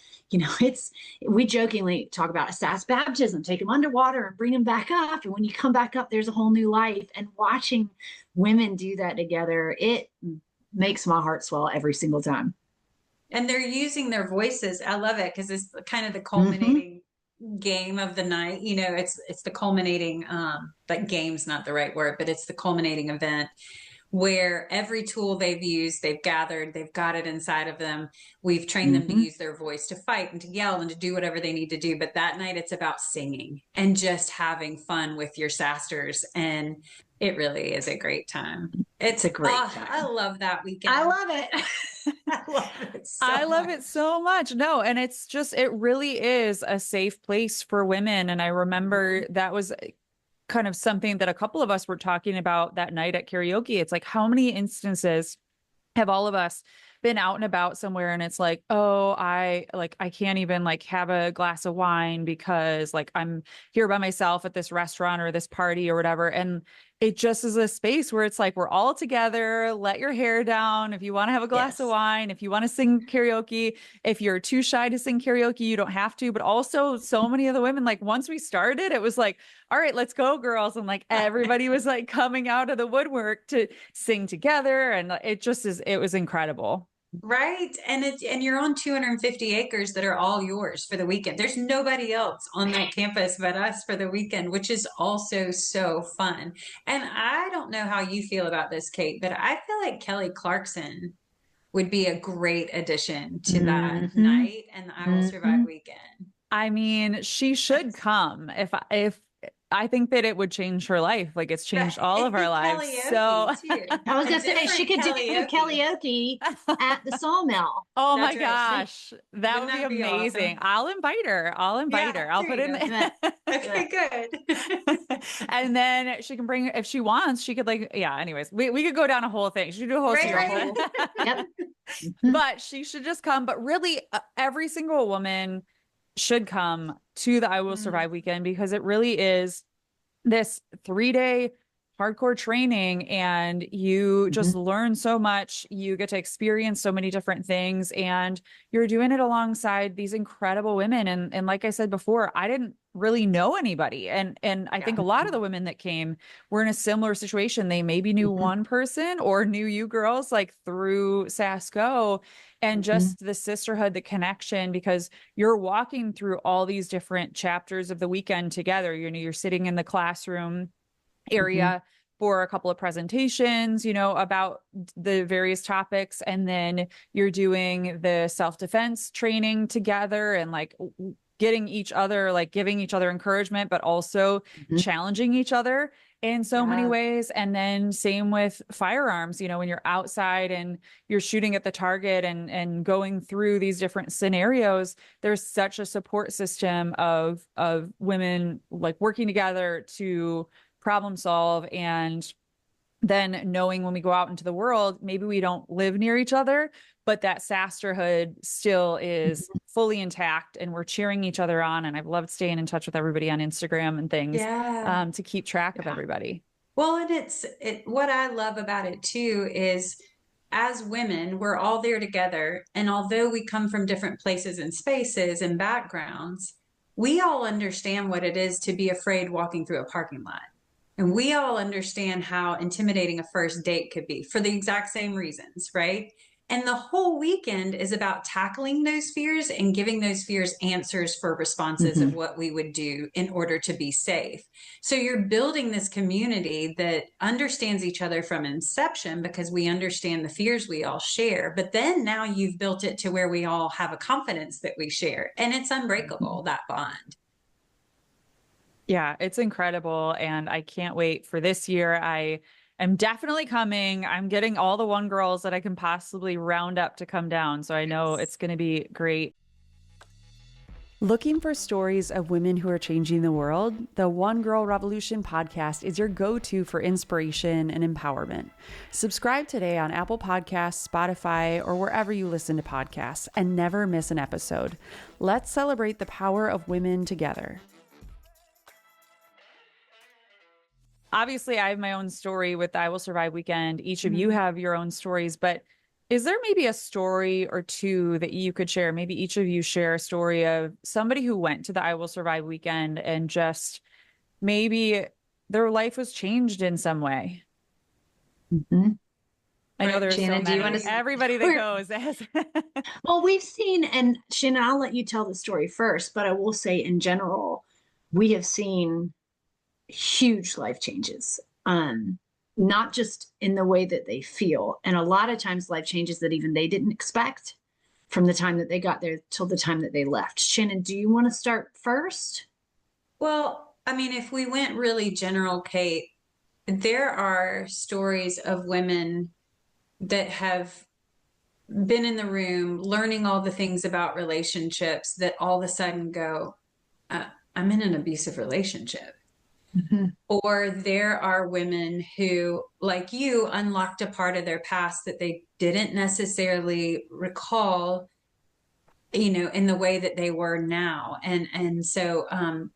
[SPEAKER 2] we jokingly talk about a sass baptism, take them underwater and bring them back up. And when you come back up, there's a whole new life. And watching women do that together, it makes my heart swell every single time.
[SPEAKER 3] And they're using their voices. I love it because it's kind of the culminating game of the night. It's the culminating, but game's not the right word, but it's the culminating event where every tool they've used, they've gathered, they've got it inside of them. We've trained them to use their voice to fight and to yell and to do whatever they need to do. But that night it's about singing and just having fun with your sasters. And it really is a great time.
[SPEAKER 2] It's a great time.
[SPEAKER 3] I love that weekend.
[SPEAKER 2] I love it.
[SPEAKER 3] I love it so
[SPEAKER 1] I love
[SPEAKER 3] much.
[SPEAKER 1] it so much. No, and it really is a safe place for women. And I remember that was kind of something that a couple of us were talking about that night at karaoke. It's like, how many instances have all of us been out and about somewhere and it's like, oh, I can't even like have a glass of wine because like I'm here by myself at this restaurant or this party or whatever. And it just is a space where it's like, we're all together, let your hair down. If you want to have a glass of wine, if you want to sing karaoke, if you're too shy to sing karaoke, you don't have to. But also so many of the women, like once we started, it was like, all right, let's go, girls. And like everybody was like coming out of the woodwork to sing together. And it was incredible.
[SPEAKER 3] Right. And you're on 250 acres that are all yours for the weekend. There's nobody else on that campus but us for the weekend, which is also so fun. And I don't know how you feel about this, Kate, but I feel like Kelly Clarkson would be a great addition to that night and the I Will Survive weekend.
[SPEAKER 1] I mean, she should come if I think that it would change her life. Like it's changed all of our lives. So
[SPEAKER 2] I was gonna say she could do karaoke at the sawmill.
[SPEAKER 1] Oh my gosh, that would be amazing. Awesome? I'll invite her. I'll put in.
[SPEAKER 3] Okay, good.
[SPEAKER 1] And then she can bring, if she wants, she could anyways, we could go down a whole thing. She could do a whole series.
[SPEAKER 2] Yep.
[SPEAKER 1] But she should just come. But really, every single woman should come to the I Will Survive weekend because it really is this 3-day hardcore training and you just learn so much. You get to experience so many different things and you're doing it alongside these incredible women. And like I said before, I didn't really know anybody. And I think a lot of the women that came were in a similar situation. They maybe knew one person or knew you girls like through SASSGO and just the sisterhood, the connection, because you're walking through all these different chapters of the weekend together. You're sitting in the classroom area for a couple of presentations, about the various topics. And then you're doing the self-defense training together and like getting each other, like giving each other encouragement, but also challenging each other. in so many ways. And then same with firearms, you know, when you're outside and you're shooting at the target and going through these different scenarios, there's such a support system of women like working together to problem solve. And then knowing when we go out into the world, maybe we don't live near each other, but that sisterhood still is fully intact and we're cheering each other on. And I've loved staying in touch with everybody on Instagram and things to keep track of everybody.
[SPEAKER 3] Well, and what I love about it too is as women, we're all there together. And although we come from different places and spaces and backgrounds, we all understand what it is to be afraid walking through a parking lot. And we all understand how intimidating a first date could be for the exact same reasons, right? And the whole weekend is about tackling those fears and giving those fears answers for responses of what we would do in order to be safe. So you're building this community that understands each other from inception because we understand the fears we all share. But then now you've built it to where we all have a confidence that we share. And it's unbreakable, that bond.
[SPEAKER 1] Yeah, it's incredible. And I can't wait for this year. I am definitely coming. I'm getting all the one girls that I can possibly round up to come down. So I know it's going to be great. Looking for stories of women who are changing the world? The One Girl Revolution podcast is your go-to for inspiration and empowerment. Subscribe today on Apple Podcasts, Spotify, or wherever you listen to podcasts and never miss an episode. Let's celebrate the power of women together. Obviously, I have my own story with the I Will Survive weekend. Each of you have your own stories, but is there maybe a story or two that you could share? Maybe each of you share a story of somebody who went to the I Will Survive weekend and just maybe their life was changed in some way. I know there's
[SPEAKER 2] Shannon,
[SPEAKER 1] so many.
[SPEAKER 2] do you want to?
[SPEAKER 1] Everybody that goes has.
[SPEAKER 2] Well, we've seen, and Shannon, I'll let you tell the story first, but I will say in general, we have seen huge life changes, not just in the way that they feel, and a lot of times life changes that even they didn't expect from the time that they got there till the time that they left. Shannon, do you want to start first?
[SPEAKER 3] Well, I mean, if we went really general, Kate, there are stories of women that have been in the room learning all the things about relationships that all of a sudden go, I'm in an abusive relationship. Or there are women who, like you, unlocked a part of their past that they didn't necessarily recall, you know, in the way that they were now. And so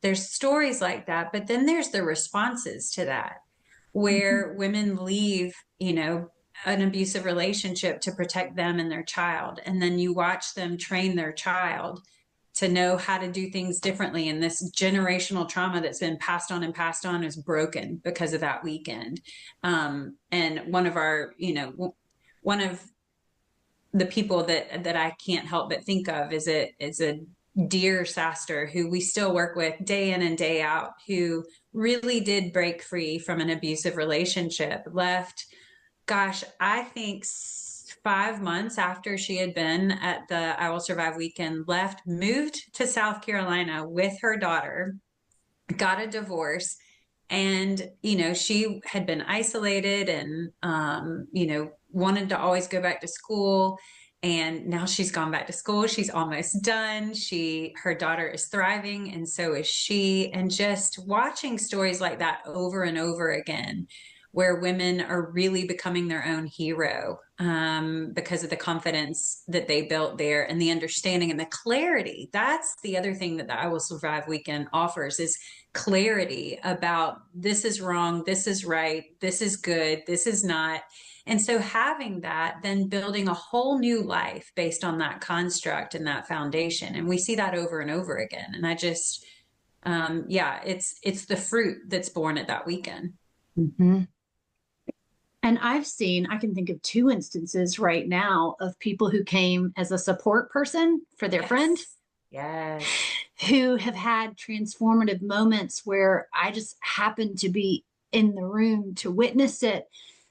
[SPEAKER 3] there's stories like that, but then there's the responses to that, where women leave, you know, an abusive relationship to protect them and their child. And then you watch them train their child to know how to do things differently. And this generational trauma that's been passed on is broken because of that weekend. And one of our, you know, one of the people that I can't help but think of is a dear SASSGO who we still work with day in and day out, who really did break free from an abusive relationship, left, gosh, I think 5 months after she had been at the I Will Survive weekend, left, moved to South Carolina with her daughter, got a divorce. And, you know, she had been isolated and, you know, wanted to always go back to school. And now she's gone back to school. She's almost done. Her daughter is thriving, and so is she. And just watching stories like that over and over again, where women are really becoming their own hero because of the confidence that they built there and the understanding and the clarity. That's the other thing that the I Will Survive weekend offers, is clarity about this is wrong, this is right, this is good, this is not. And so having that, then building a whole new life based on that construct and that foundation. And we see that over and over again. And I just, it's the fruit that's born at that weekend.
[SPEAKER 2] And I can think of 2 instances right now of people who came as a support person for their friend.
[SPEAKER 3] Yes.
[SPEAKER 2] Who have had transformative moments where I just happened to be in the room to witness it.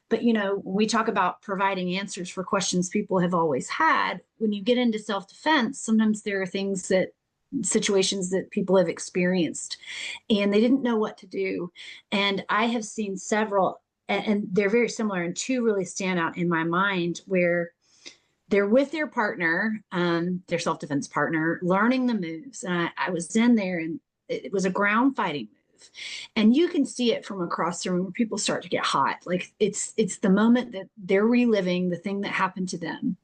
[SPEAKER 2] But, you know, we talk about providing answers for questions people have always had. When you get into self-defense, sometimes there are things that situations that people have experienced, and they didn't know what to do. And I have seen several, and they're very similar, and two really stand out in my mind, where they're with their partner, their self-defense partner, learning the moves. And I was in there, and it was a ground fighting move. And you can see it from across the room where people start to get hot. Like it's the moment that they're reliving the thing that happened to them.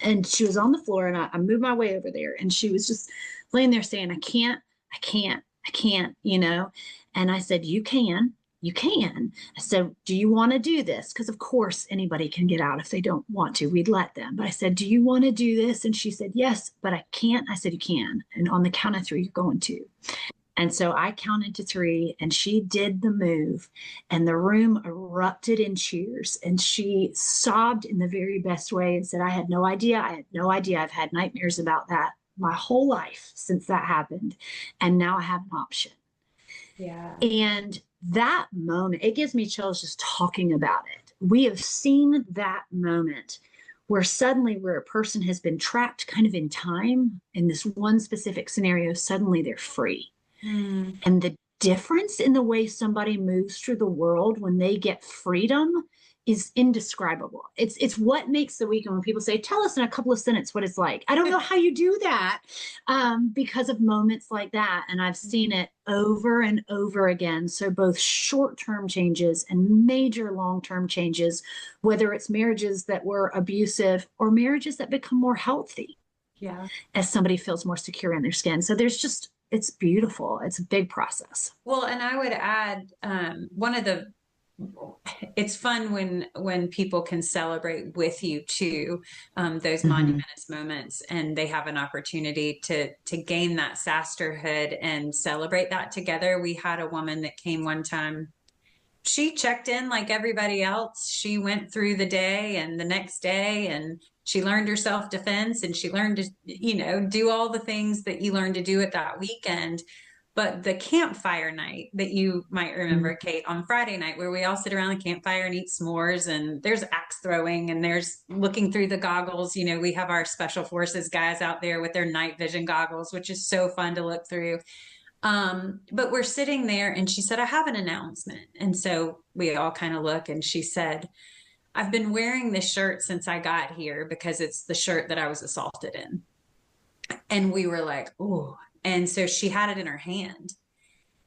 [SPEAKER 2] And she was on the floor, and I moved my way over there, and she was just laying there saying, I can't, you know? And I said, you can. I said, do you want to do this? Because of course anybody can get out if they don't want to. We'd let them. But I said, do you want to do this? And she said, yes, but I can't. I said, you can. And on the count of 3, you're going to. And so I counted to 3, and she did the move, and the room erupted in cheers. And she sobbed in the very best way and said, I had no idea. I've had nightmares about that my whole life since that happened. And now I have an option.
[SPEAKER 3] Yeah.
[SPEAKER 2] And that moment, it gives me chills just talking about it. We have seen that moment where suddenly, where a person has been trapped kind of in time in this one specific scenario, suddenly they're free. And the difference in the way somebody moves through the world when they get freedom is indescribable. It's what makes the weekend when people say, tell us in a couple of sentences what it's like. I don't know how you do that, because of moments like that. And I've seen it over and over again. So both short-term changes and major long-term changes, whether it's marriages that were abusive or marriages that become more healthy.
[SPEAKER 3] Yeah.
[SPEAKER 2] As somebody feels more secure in their skin. So there's just, it's beautiful. It's a big process.
[SPEAKER 3] Well, and I would add, it's fun when people can celebrate with you too, those monumentous moments, and they have an opportunity to gain that sisterhood and celebrate that together. We had a woman that came one time. She checked in like everybody else. She went through the day and the next day, and she learned her self-defense, and she learned to, do all the things that you learn to do at that weekend. But the campfire night that you might remember, Kate, on Friday night, where we all sit around the campfire and eat s'mores, and there's axe throwing, and there's looking through the goggles. We have our special forces guys out there with their night vision goggles, which is so fun to look through. But we're sitting there, and she said, I have an announcement. And so we all kind of look, and she said, I've been wearing this shirt since I got here because it's the shirt that I was assaulted in. And we were like, oh. And so she had it in her hand,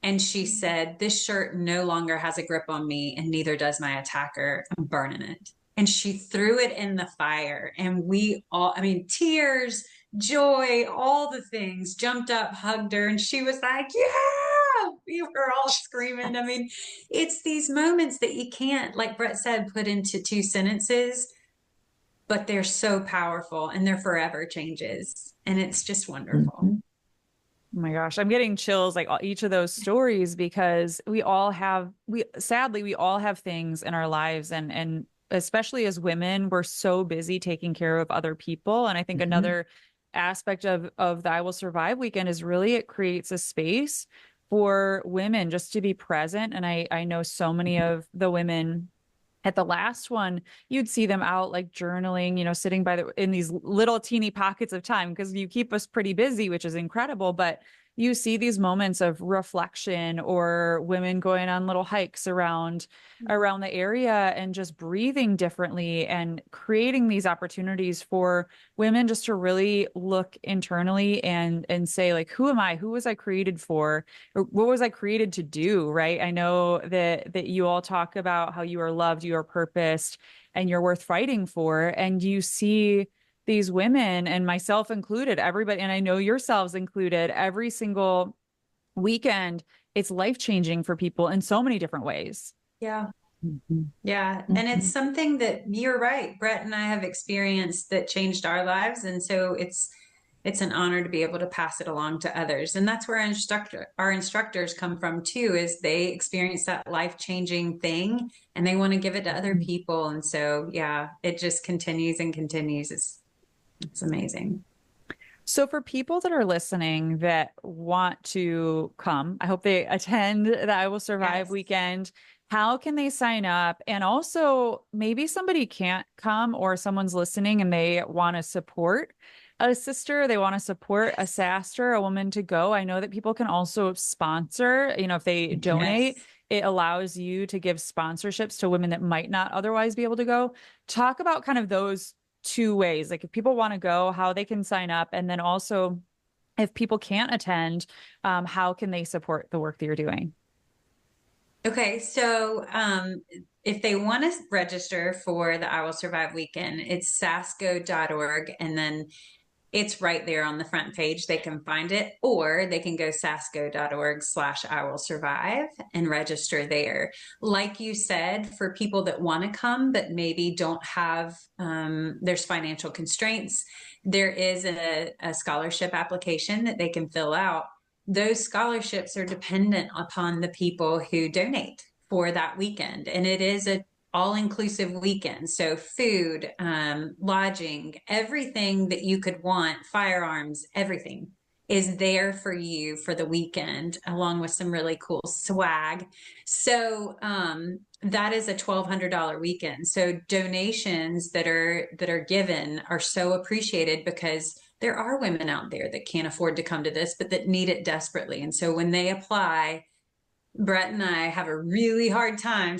[SPEAKER 3] and she said, this shirt no longer has a grip on me, and neither does my attacker. I'm burning it. And she threw it in the fire, and we all, tears, joy, all the things, jumped up, hugged her, and she was like, yeah, we were all screaming. It's these moments that you can't, like Brett said, put into 2 sentences, but they're so powerful, and they're forever changes. And it's just wonderful.
[SPEAKER 1] Oh my gosh, I'm getting chills like each of those stories, because sadly we all have things in our lives, and especially as women, we're so busy taking care of other people. And I think another aspect of the I Will Survive weekend is really it creates a space for women just to be present. And I know so many of the women at the last one, you'd see them out like journaling, sitting in these little teeny pockets of time, because you keep us pretty busy, which is incredible. But you see these moments of reflection, or women going on little hikes around the area and just breathing differently, and creating these opportunities for women just to really look internally and say, like, who am I? Who was I created for? Or what was I created to do? Right. I know that you all talk about how you are loved, you are purposed, and you're worth fighting for. And you see these women, and myself included, everybody, and I know yourselves included, every single weekend, it's life-changing for people in so many different ways.
[SPEAKER 3] Yeah. Yeah. And it's something that, you're right, Brett and I have experienced that changed our lives. And so it's an honor to be able to pass it along to others. And that's where our instructors come from too, is they experience that life-changing thing, and they want to give it to other people. And so, yeah, it just continues and continues. It's amazing.
[SPEAKER 1] So for people that are listening that want to come, I hope they attend the I Will Survive weekend. How can they sign up? And also, maybe somebody can't come, or someone's listening and they want to support. a sister, they want to support a SASSter, a woman to go. I know that people can also sponsor, if they donate,
[SPEAKER 3] Yes.
[SPEAKER 1] it allows you to give sponsorships to women that might not otherwise be able to go. Talk about kind of those two ways, like if people want to go, how they can sign up, and then also if people can't attend, how can they support the work that you're doing?
[SPEAKER 3] Okay, so if they want to register for the I Will Survive weekend, it's sassgo.org, and then it's right there on the front page. They can find it, or they can go sassgo.org/I Will Survive and register there. Like you said, for people that want to come but maybe don't have, there's financial constraints, there is a scholarship application that they can fill out. Those scholarships are dependent upon the people who donate for that weekend, and it is a all-inclusive weekend. So food, lodging, everything that you could want, firearms, everything is there for you for the weekend, along with some really cool swag. So that is a $1,200 weekend. So donations that are given are so appreciated, because there are women out there that can't afford to come to this, but that need it desperately. And so when they apply, Brett and I have a really hard time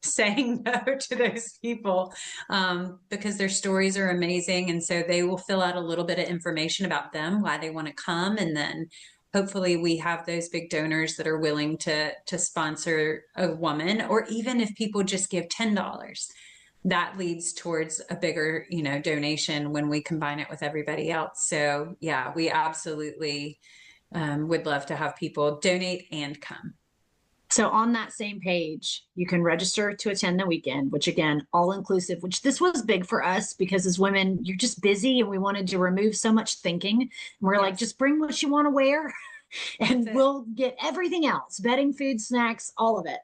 [SPEAKER 3] saying no to those people, because their stories are amazing. And so they will fill out a little bit of information about them, why they want to come. And then hopefully we have those big donors that are willing to sponsor a woman, or even if people just give $10, that leads towards a bigger, donation when we combine it with everybody else. So yeah, we absolutely would love to have people donate and come.
[SPEAKER 2] So on that same page, you can register to attend the weekend, which again, all inclusive, which this was big for us because as women, you're just busy and we wanted to remove so much thinking. And we're like, just bring what you want to wear and we'll get everything else, bedding, food, snacks, all of it.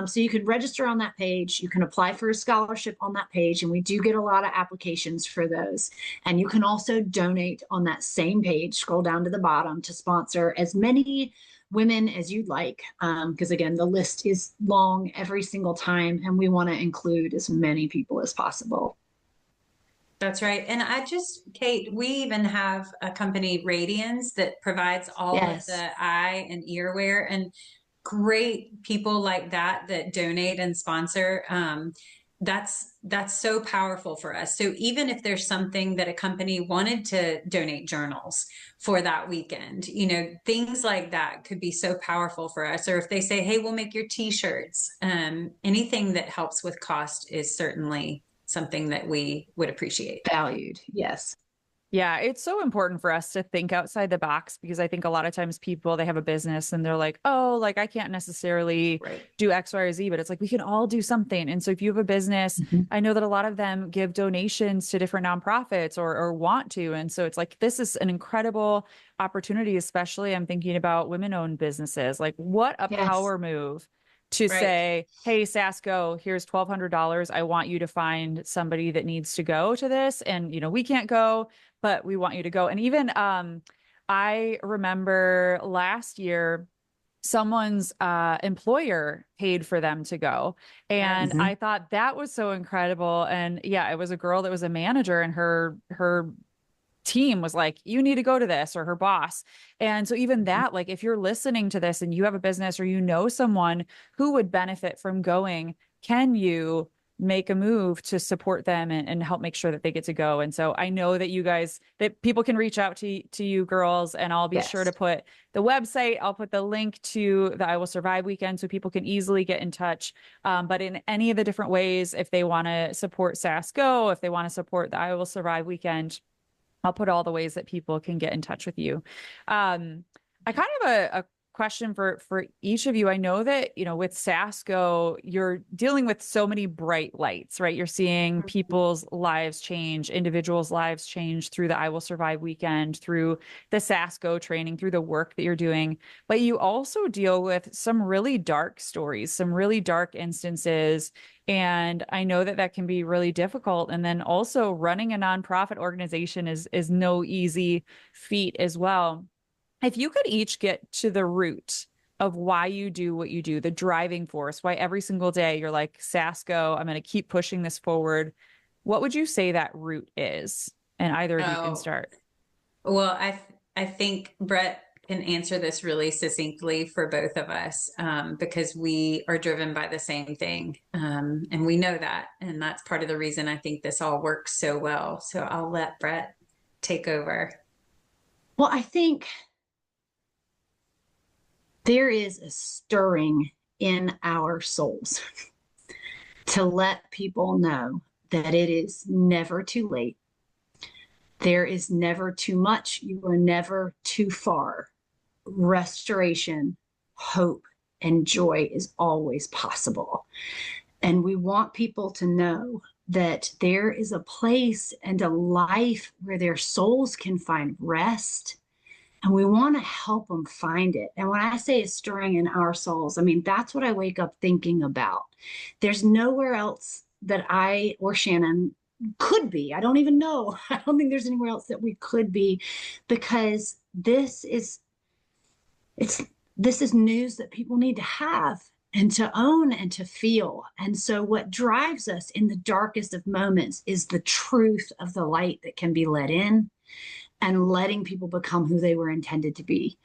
[SPEAKER 2] So you can register on that page. You can apply for a scholarship on that page. And we do get a lot of applications for those. And you can also donate on that same page, scroll down to the bottom to sponsor as many women as you'd like. Because again, the list is long every single time, and we want to include as many people as possible.
[SPEAKER 3] That's right. And Kate, we even have a company, Radians, that provides all of the eye and ear wear, and great people like that donate and sponsor. That's so powerful for us. So even if there's something that a company wanted to donate journals for that weekend, things like that could be so powerful for us. Or if they say, hey, we'll make your t-shirts, anything that helps with cost is certainly something that we would appreciate.
[SPEAKER 2] Valued. Yes.
[SPEAKER 1] Yeah, it's so important for us to think outside the box, because I think a lot of times people, they have a business and they're like, oh, like I can't necessarily do X, Y, or Z, but it's like we can all do something. And so if you have a business, I know that a lot of them give donations to different nonprofits or want to. And so it's like, this is an incredible opportunity, especially I'm thinking about women-owned businesses. Like what a power move to say, hey, SASSGO, here's $1,200. I want you to find somebody that needs to go to this. And, we can't go, but we want you to go. And even I remember last year, someone's employer paid for them to go. And I thought that was so incredible. And yeah, it was a girl that was a manager, and her team was like, you need to go to this, or her boss. And so even that, like if you're listening to this and you have a business or someone who would benefit from going, can you make a move to support them and help make sure that they get to go? And so I know that you guys, that people can reach out to you girls, and I'll be sure to put the website, I'll put the link to the I Will Survive weekend so people can easily get in touch. But in any of the different ways, if they want to support SASSGO, if they want to support the I Will Survive weekend, I'll put all the ways that people can get in touch with you. I kind of have a question for each of you. I know that, with SASSGO, you're dealing with so many bright lights, right? You're seeing people's lives change, individuals' lives change through the I Will Survive weekend, through the SASSGO training, through the work that you're doing. But you also deal with some really dark stories, some really dark instances. And I know that that can be really difficult. And then also running a nonprofit organization is no easy feat as well. If you could each get to the root of why you do what you do, the driving force, why every single day you're like, SASSGO, I'm going to keep pushing this forward, what would you say that root is? And either of you can
[SPEAKER 3] Oh,
[SPEAKER 1] start.
[SPEAKER 3] well, I think Brett can answer this really succinctly for both of us, because we are driven by the same thing, and we know that, and that's part of the reason I think this all works so well. So I'll let Brett take over.
[SPEAKER 2] Well, I think there is a stirring in our souls to let people know that it is never too late. There is never too much. You are never too far. Restoration, hope, and joy is always possible. And we want people to know that there is a place and a life where their souls can find rest. And we want to help them find it. And when I say it's stirring in our souls, I mean, that's what I wake up thinking about. There's nowhere else that I or Shannon could be. I don't even know. I don't think there's anywhere else that we could be, because this is news that people need to have and to own and to feel. And so what drives us in the darkest of moments is the truth of the light that can be let in and letting people become who they were intended to be.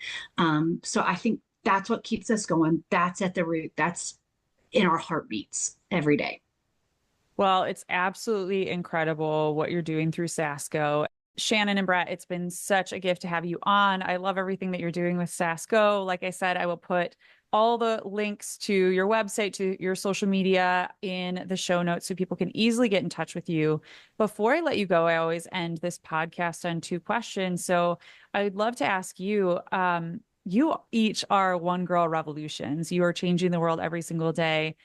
[SPEAKER 2] So I think that's what keeps us going. That's at the root. That's in our heartbeats every day.
[SPEAKER 1] Well, it's absolutely incredible what you're doing through SASSGO. Shannon and Brett, it's been such a gift to have you on. I love everything that you're doing with SASSGO. Like I said, I will put all the links to your website, to your social media in the show notes so people can easily get in touch with you. Before I let you go, I always end this podcast on 2 questions. So I'd love to ask you, you each are One Girl Revolutions. You are changing the world every single day.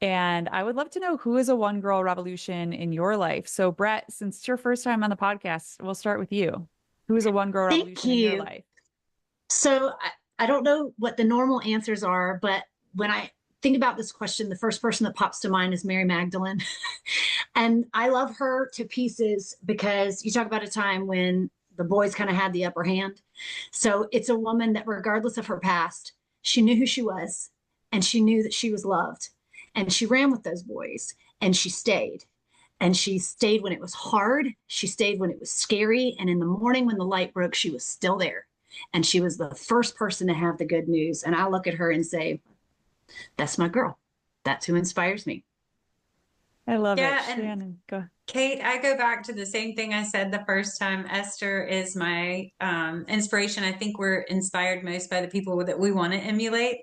[SPEAKER 1] And I would love to know, who is a One Girl Revolution in your life? So Brett, since it's your first time on the podcast, we'll start with you. Who is a One Girl Revolution in your life?
[SPEAKER 2] So I don't know what the normal answers are, but when I think about this question, the first person that pops to mind is Mary Magdalene. And I love her to pieces because you talk about a time when the boys kind of had the upper hand. So it's a woman that, regardless of her past, she knew who she was and she knew that she was loved. And she ran with those boys and she stayed. And she stayed when it was hard. She stayed when it was scary. And in the morning when the light broke, she was still there. And she was the first person to have the good news. And I look at her and say, that's my girl. That's who inspires me.
[SPEAKER 1] I love
[SPEAKER 3] Yeah,
[SPEAKER 1] it. Shannon, go.
[SPEAKER 3] Kate, I go back to the same thing I said the first time. Esther is my inspiration. I think we're inspired most by the people that we want to emulate.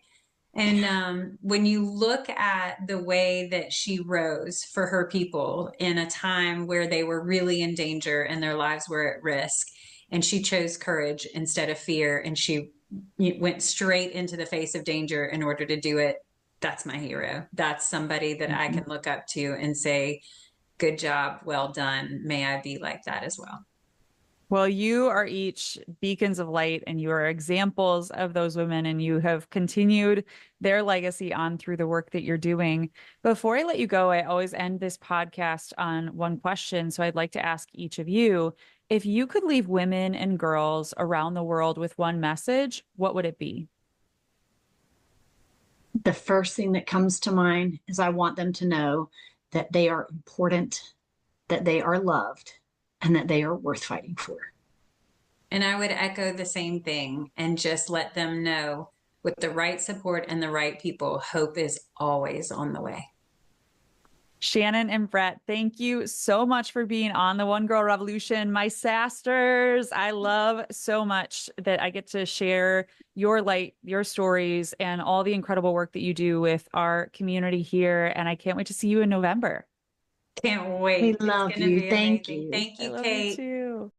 [SPEAKER 3] And when you look at the way that she rose for her people in a time where they were really in danger and their lives were at risk, and she chose courage instead of fear, and she went straight into the face of danger in order to do it, that's my hero. That's somebody that I can look up to and say, good job, well done. May I be like that as well.
[SPEAKER 1] Well, you are each beacons of light and you are examples of those women, and you have continued their legacy on through the work that you're doing. Before I let you go, I always end this podcast on one question. So I'd like to ask each of you, if you could leave women and girls around the world with one message, what would it be?
[SPEAKER 2] The first thing that comes to mind is I want them to know that they are important, that they are loved, and that they are worth fighting for.
[SPEAKER 3] And I would echo the same thing and just let them know, with the right support and the right people, hope is always on the way.
[SPEAKER 1] Shannon and Brett, thank you so much for being on the One Girl Revolution. My SASSsters, I love so much that I get to share your light, your stories, and all the incredible work that you do with our community here. And I can't wait to see you in November.
[SPEAKER 3] Can't wait.
[SPEAKER 2] We love you. Thank you.
[SPEAKER 3] Thank you,
[SPEAKER 1] I love
[SPEAKER 3] Kate.
[SPEAKER 1] you too.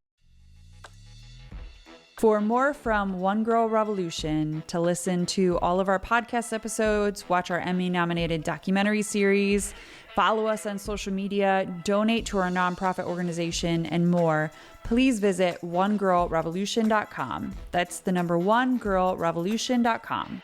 [SPEAKER 1] For more from One Girl Revolution, to listen to all of our podcast episodes, watch our Emmy-nominated documentary series, follow us on social media, donate to our nonprofit organization, and more, please visit onegirlrevolution.com. That's the number onegirlrevolution.com.